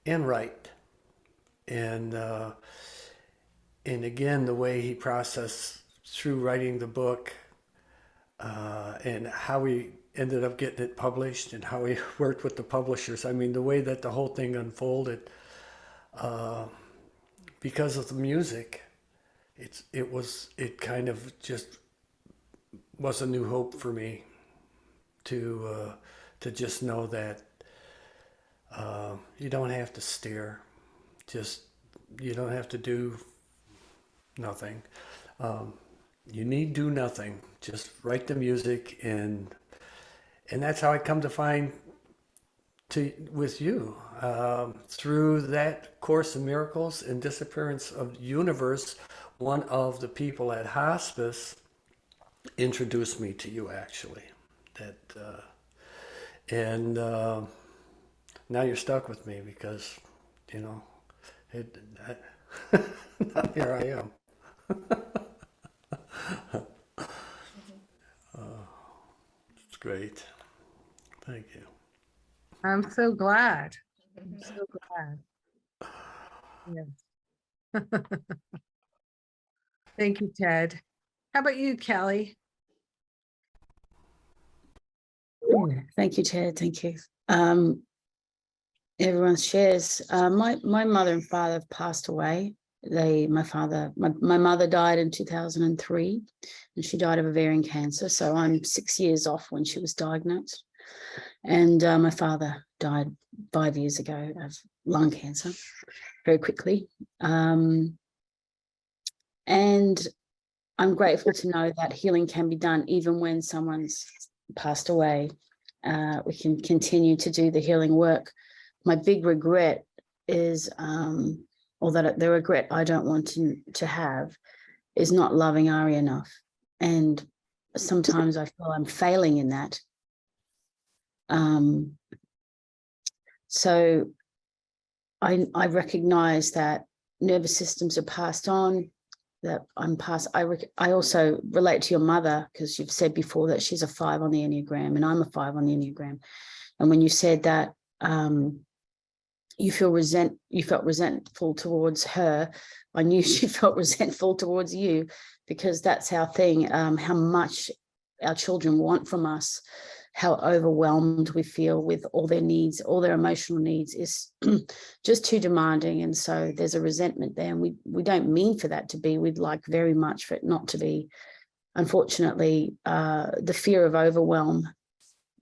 and write. And again, the way he processed through writing the book, and how he ended up getting it published and how he worked with the publishers. I mean, the way that the whole thing unfolded, because of the music, it kind of just was a new hope for me to just know that you don't have to stare, you don't have to do nothing. You need do nothing. Just write the music, and that's how I come to find with you through that Course in Miracles and Disappearance of the Universe. One of the people at hospice introduced me to you, actually. And now you're stuck with me because, you know, now here I am. It's great. Thank you. I'm so glad. I'm so glad. Yes. Thank you, Ted. How about you, Kelly? Yeah, thank you, Ted. Thank you. Everyone shares. My mother and father have passed away. My mother died in 2003, and she died of ovarian cancer. So I'm 6 years off when she was diagnosed. And my father died 5 years ago of lung cancer, very quickly. And I'm grateful to know that healing can be done even when someone's passed away. We can continue to do the healing work. My big regret is, or that the regret I don't want to have, is not loving Ari enough. And sometimes I feel I'm failing in that. So I recognize that nervous systems are passed on, that I'm past. I also relate to your mother, because you've said before that she's a 5 on the Enneagram and I'm a 5 on the Enneagram. And when you said that you felt resentful towards her, I knew she felt resentful towards you, because that's our thing, how much our children want from us, how overwhelmed we feel with all their needs, all their emotional needs is just too demanding. And so there's a resentment there, and we don't mean for that to be. We'd like very much for it not to be. Unfortunately, the fear of overwhelm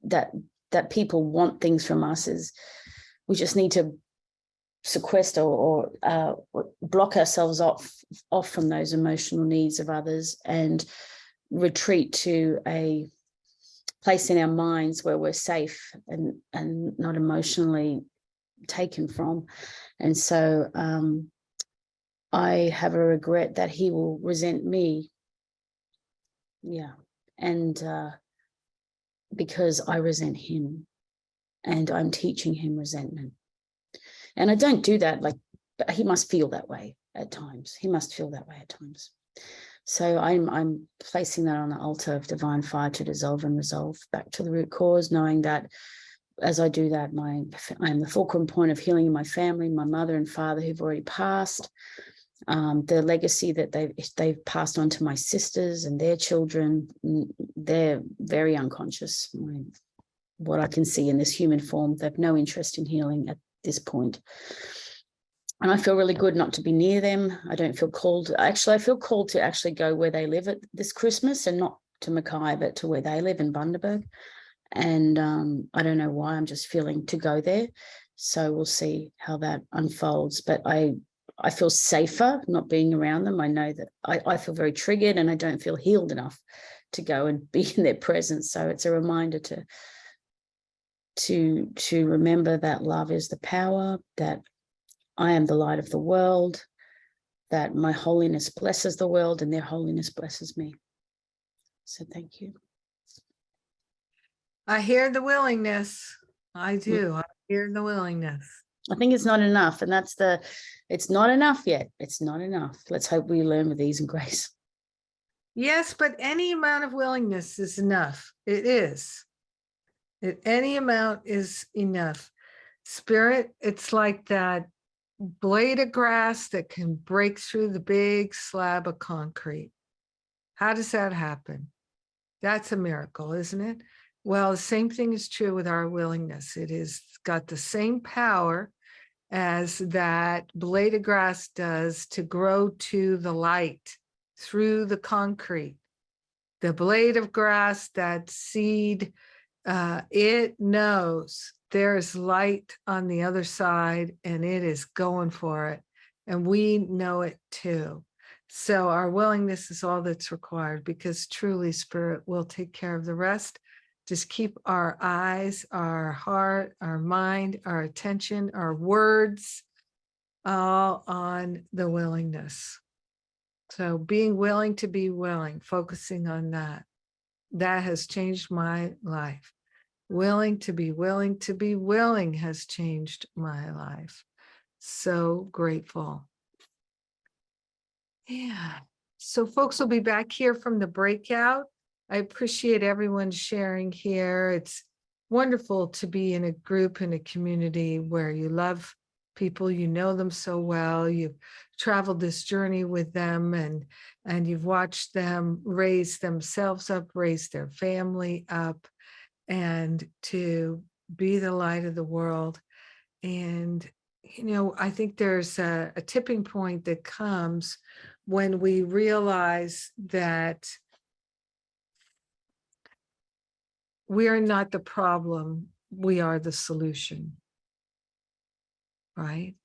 that people want things from us is, we just need to sequester or block ourselves off from those emotional needs of others and retreat to a place in our minds where we're safe and not emotionally taken from. And so I have a regret that he will resent me. Yeah. And because I resent him, and I'm teaching him resentment. And I don't do that, but he must feel that way at times. He must feel that way at times. So I'm placing that on the altar of divine fire to dissolve and resolve back to the root cause, knowing that as I do that, I am the fulcrum point of healing in my family, my mother and father who've already passed, the legacy that they've passed on to my sisters and their children. They're very unconscious. What I can see in this human form, they've no interest in healing at this point. And I feel really good not to be near them. I don't feel called. Actually, I feel called to actually go where they live at this Christmas, and not to Mackay, but to where they live in Bundaberg. And I don't know why, I'm just feeling to go there. So we'll see how that unfolds. But I feel safer not being around them. I know that I feel very triggered, and I don't feel healed enough to go and be in their presence. So it's a reminder to remember that love is the power, that I am the light of the world, that my holiness blesses the world and their holiness blesses me. So thank you. I hear the willingness. I do. I hear the willingness. I think it's not enough. And it's not enough yet. It's not enough. Let's hope we learn with ease and grace. Yes, but any amount of willingness is enough. It is. Any amount is enough. Spirit, it's like that blade of grass that can break through the big slab of concrete. How does that happen? That's a miracle, isn't it? Well, the same thing is true with our willingness. It is got the same power as that blade of grass does to grow to the light through the concrete. The blade of grass, that seed, it knows there's light on the other side, and it is going for it. And we know it too. So our willingness is all that's required, because truly Spirit will take care of the rest. Just keep our eyes, our heart, our mind, our attention, our words, all on the willingness. So being willing to be willing, focusing on that, that has changed my life. Willing to be willing has changed my life. So grateful. Yeah. So folks will be back here from the breakout. I appreciate everyone sharing here. It's wonderful to be in a group, in a community where you love people, you know them so well, you've traveled this journey with them, and you've watched them raise themselves up, raise their family up, and to be the light of the world. And, you know, I think there's a tipping point that comes when we realize that we are not the problem, we are the solution, right?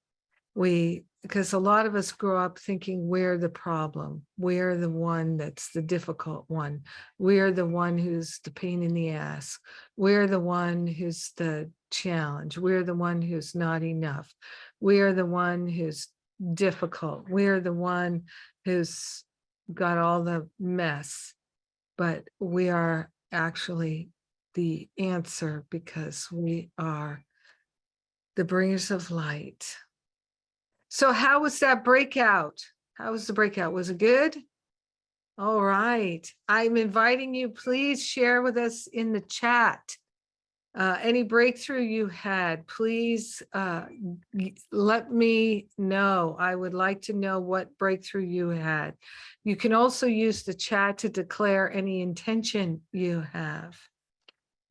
Because a lot of us grow up thinking we're the problem, we're the one that's the difficult one, we're the one who's the pain in the ass, we're the one who's the challenge, we're the one who's not enough, we're the one who's difficult, we're the one who's got all the mess. But we are actually the answer, because we are the bringers of light. So how was that breakout? How was the breakout? Was it good? All right. I'm inviting you, please share with us in the chat any breakthrough you had. Please let me know. I would like to know what breakthrough you had. You can also use the chat to declare any intention you have.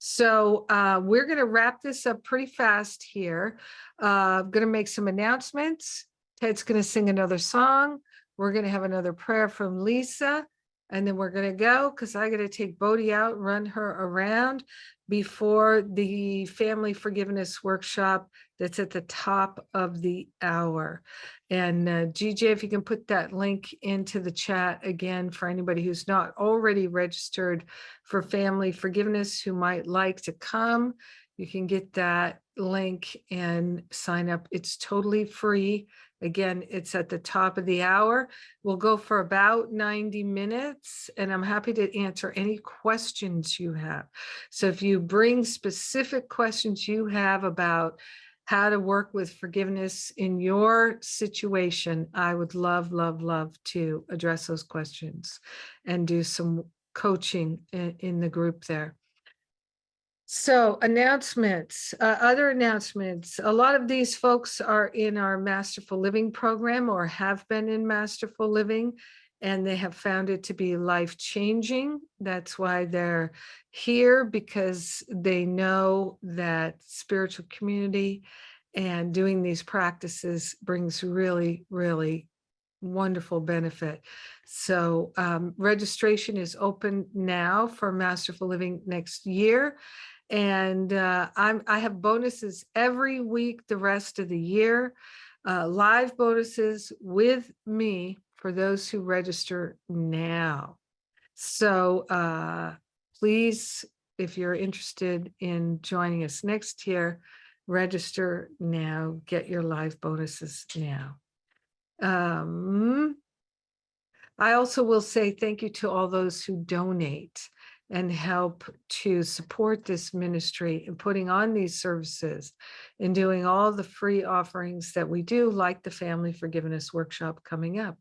So we're going to wrap this up pretty fast here. I'm going to make some announcements. Tedd's going to sing another song. We're going to have another prayer from Lisa, and then we're going to go, because I got to take Bodhi out, run her around before the family forgiveness workshop that's at the top of the hour. And GJ, if you can put that link into the chat again for anybody who's not already registered for family forgiveness who might like to come, you can get that link and sign up. It's totally free. Again, it's at the top of the hour. We'll go for about 90 minutes, and I'm happy to answer any questions you have. So if you bring specific questions you have about how to work with forgiveness in your situation, I would love, love, love to address those questions and do some coaching in the group there. So announcements, other announcements. A lot of these folks are in our Masterful Living program or have been in Masterful Living, and they have found it to be life-changing. That's why they're here, because they know that spiritual community and doing these practices brings really, really wonderful benefit. So registration is open now for Masterful Living next year. And I have bonuses every week the rest of the year, live bonuses with me for those who register now. So please, if you're interested in joining us next year, register now, get your live bonuses now. I also will say thank you to all those who donate and help to support this ministry and putting on these services and doing all the free offerings that we do, like the Family Forgiveness Workshop coming up.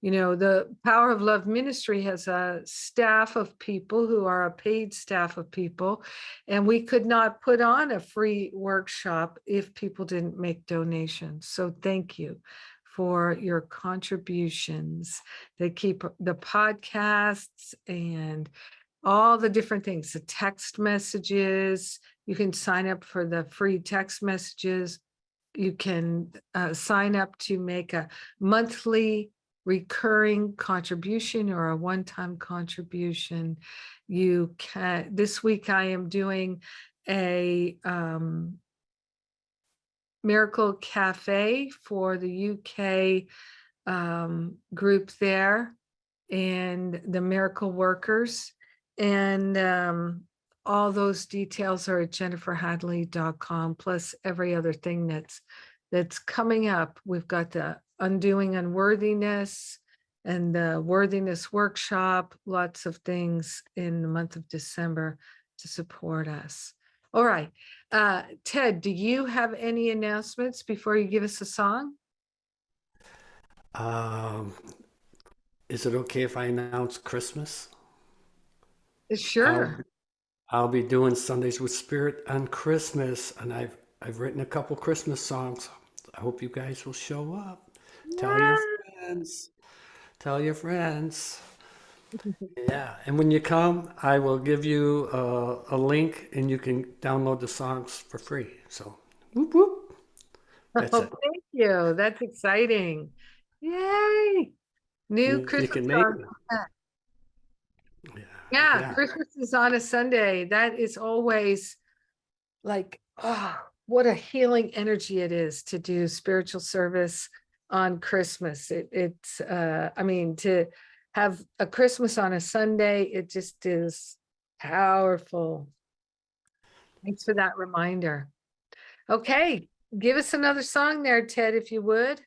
You know, the Power of Love Ministry has a staff of people who are a paid staff of people, and we could not put on a free workshop if people didn't make donations. So thank you for your contributions. They keep the podcasts and all the different things, the text messages. You can sign up for the free text messages. You can sign up to make a monthly recurring contribution or a one-time contribution. You can, this week I am doing a Miracle Cafe for the UK group there and the Miracle Workers. And all those details are at jenniferhadley.com, plus every other thing that's coming up. We've got the Undoing Unworthiness and the Worthiness Workshop, lots of things in the month of December to support us. All right. Ted, do you have any announcements before you give us a song? Is it okay if I announce Christmas? Sure. I'll be doing Sundays with Spirit on Christmas, and I've written a couple Christmas songs. I hope you guys will show up. Tell your friends. Tell your friends. Yeah, and when you come, I will give you a link, and you can download the songs for free. So, whoop whoop. That's it. Thank you. That's exciting. Yay! New You Christmas can make song. it. Yeah, Christmas is on a Sunday. That is always like, oh, what a healing energy it is to do spiritual service on Christmas. It's I mean, to have a Christmas on a Sunday, it just is powerful. Thanks for that reminder. Okay, give us another song there, Ted, if you would.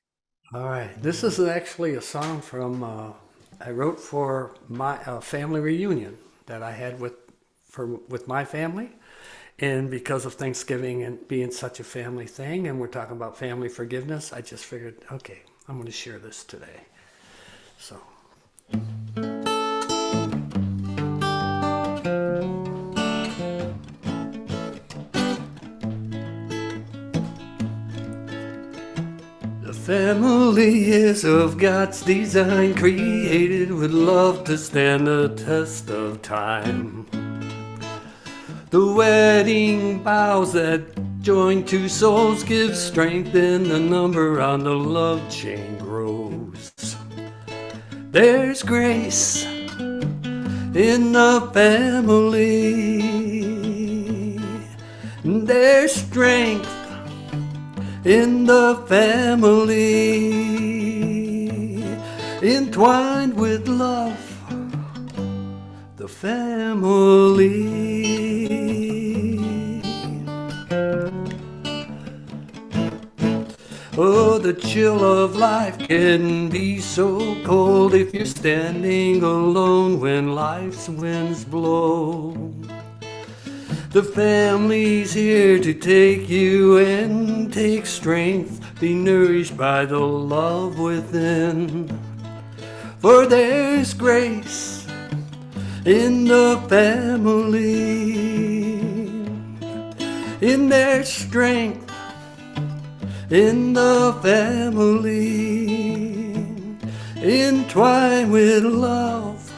All right, this is actually a song from I wrote for my family reunion that I had with my family, and because of Thanksgiving and being such a family thing, and we're talking about family forgiveness, I just figured, okay, I'm going to share this today. So. Family is of God's design, created with love to stand the test of time. The wedding vows that join two souls give strength, and the number on the love chain grows. There's grace in the family. There's strength in the family, entwined with love, the family. Oh, the chill of life can be so cold if you're standing alone when life's winds blow. The family's here to take you and take strength, be nourished by the love within. For there's grace in the family. in their strength, in the family, entwined with love,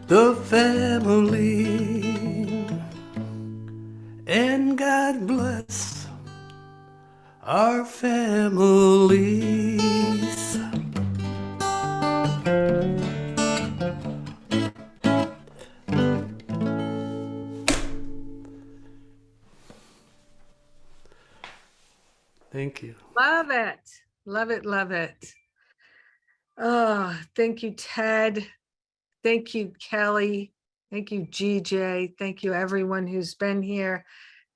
the family. And God bless our families. Thank you. Love it. Love it. Love it. Oh, thank you, Ted. Thank you, Kelly. Thank you, GJ. Thank you, everyone who's been here.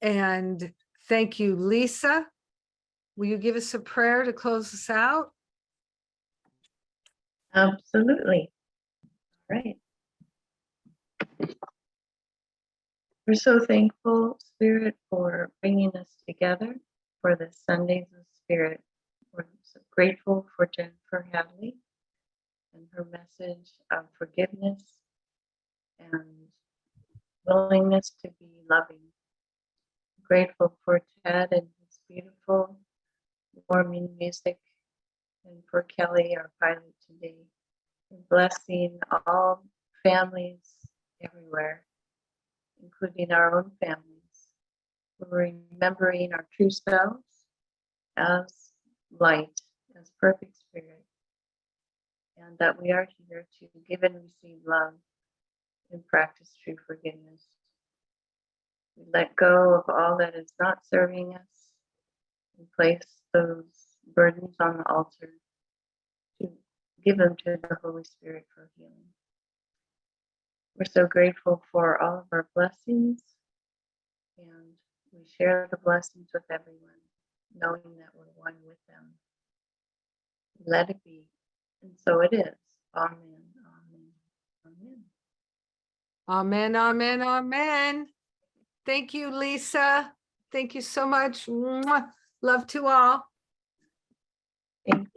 And thank you, Lisa. Will you give us a prayer to close us out? Absolutely. All right. We're so thankful, Spirit, for bringing us together for the Sundays of Spirit. We're so grateful for Jennifer Hadley and her message of forgiveness and willingness to be loving. Grateful for Ted and his beautiful, warming music, and for Kelly, our pilot today. And blessing all families everywhere, including our own families. We're remembering our true selves as light, as perfect spirit, and that we are here to give and receive love and practice true forgiveness. We let go of all that is not serving us and place those burdens on the altar to give them to the Holy Spirit for healing. We're so grateful for all of our blessings, and we share the blessings with everyone, knowing that we're one with them. Let it be, and so it is. Amen, amen, amen. Amen, amen, amen. Thank you, Lisa. Thank you so much. Mwah. Love to all. Thank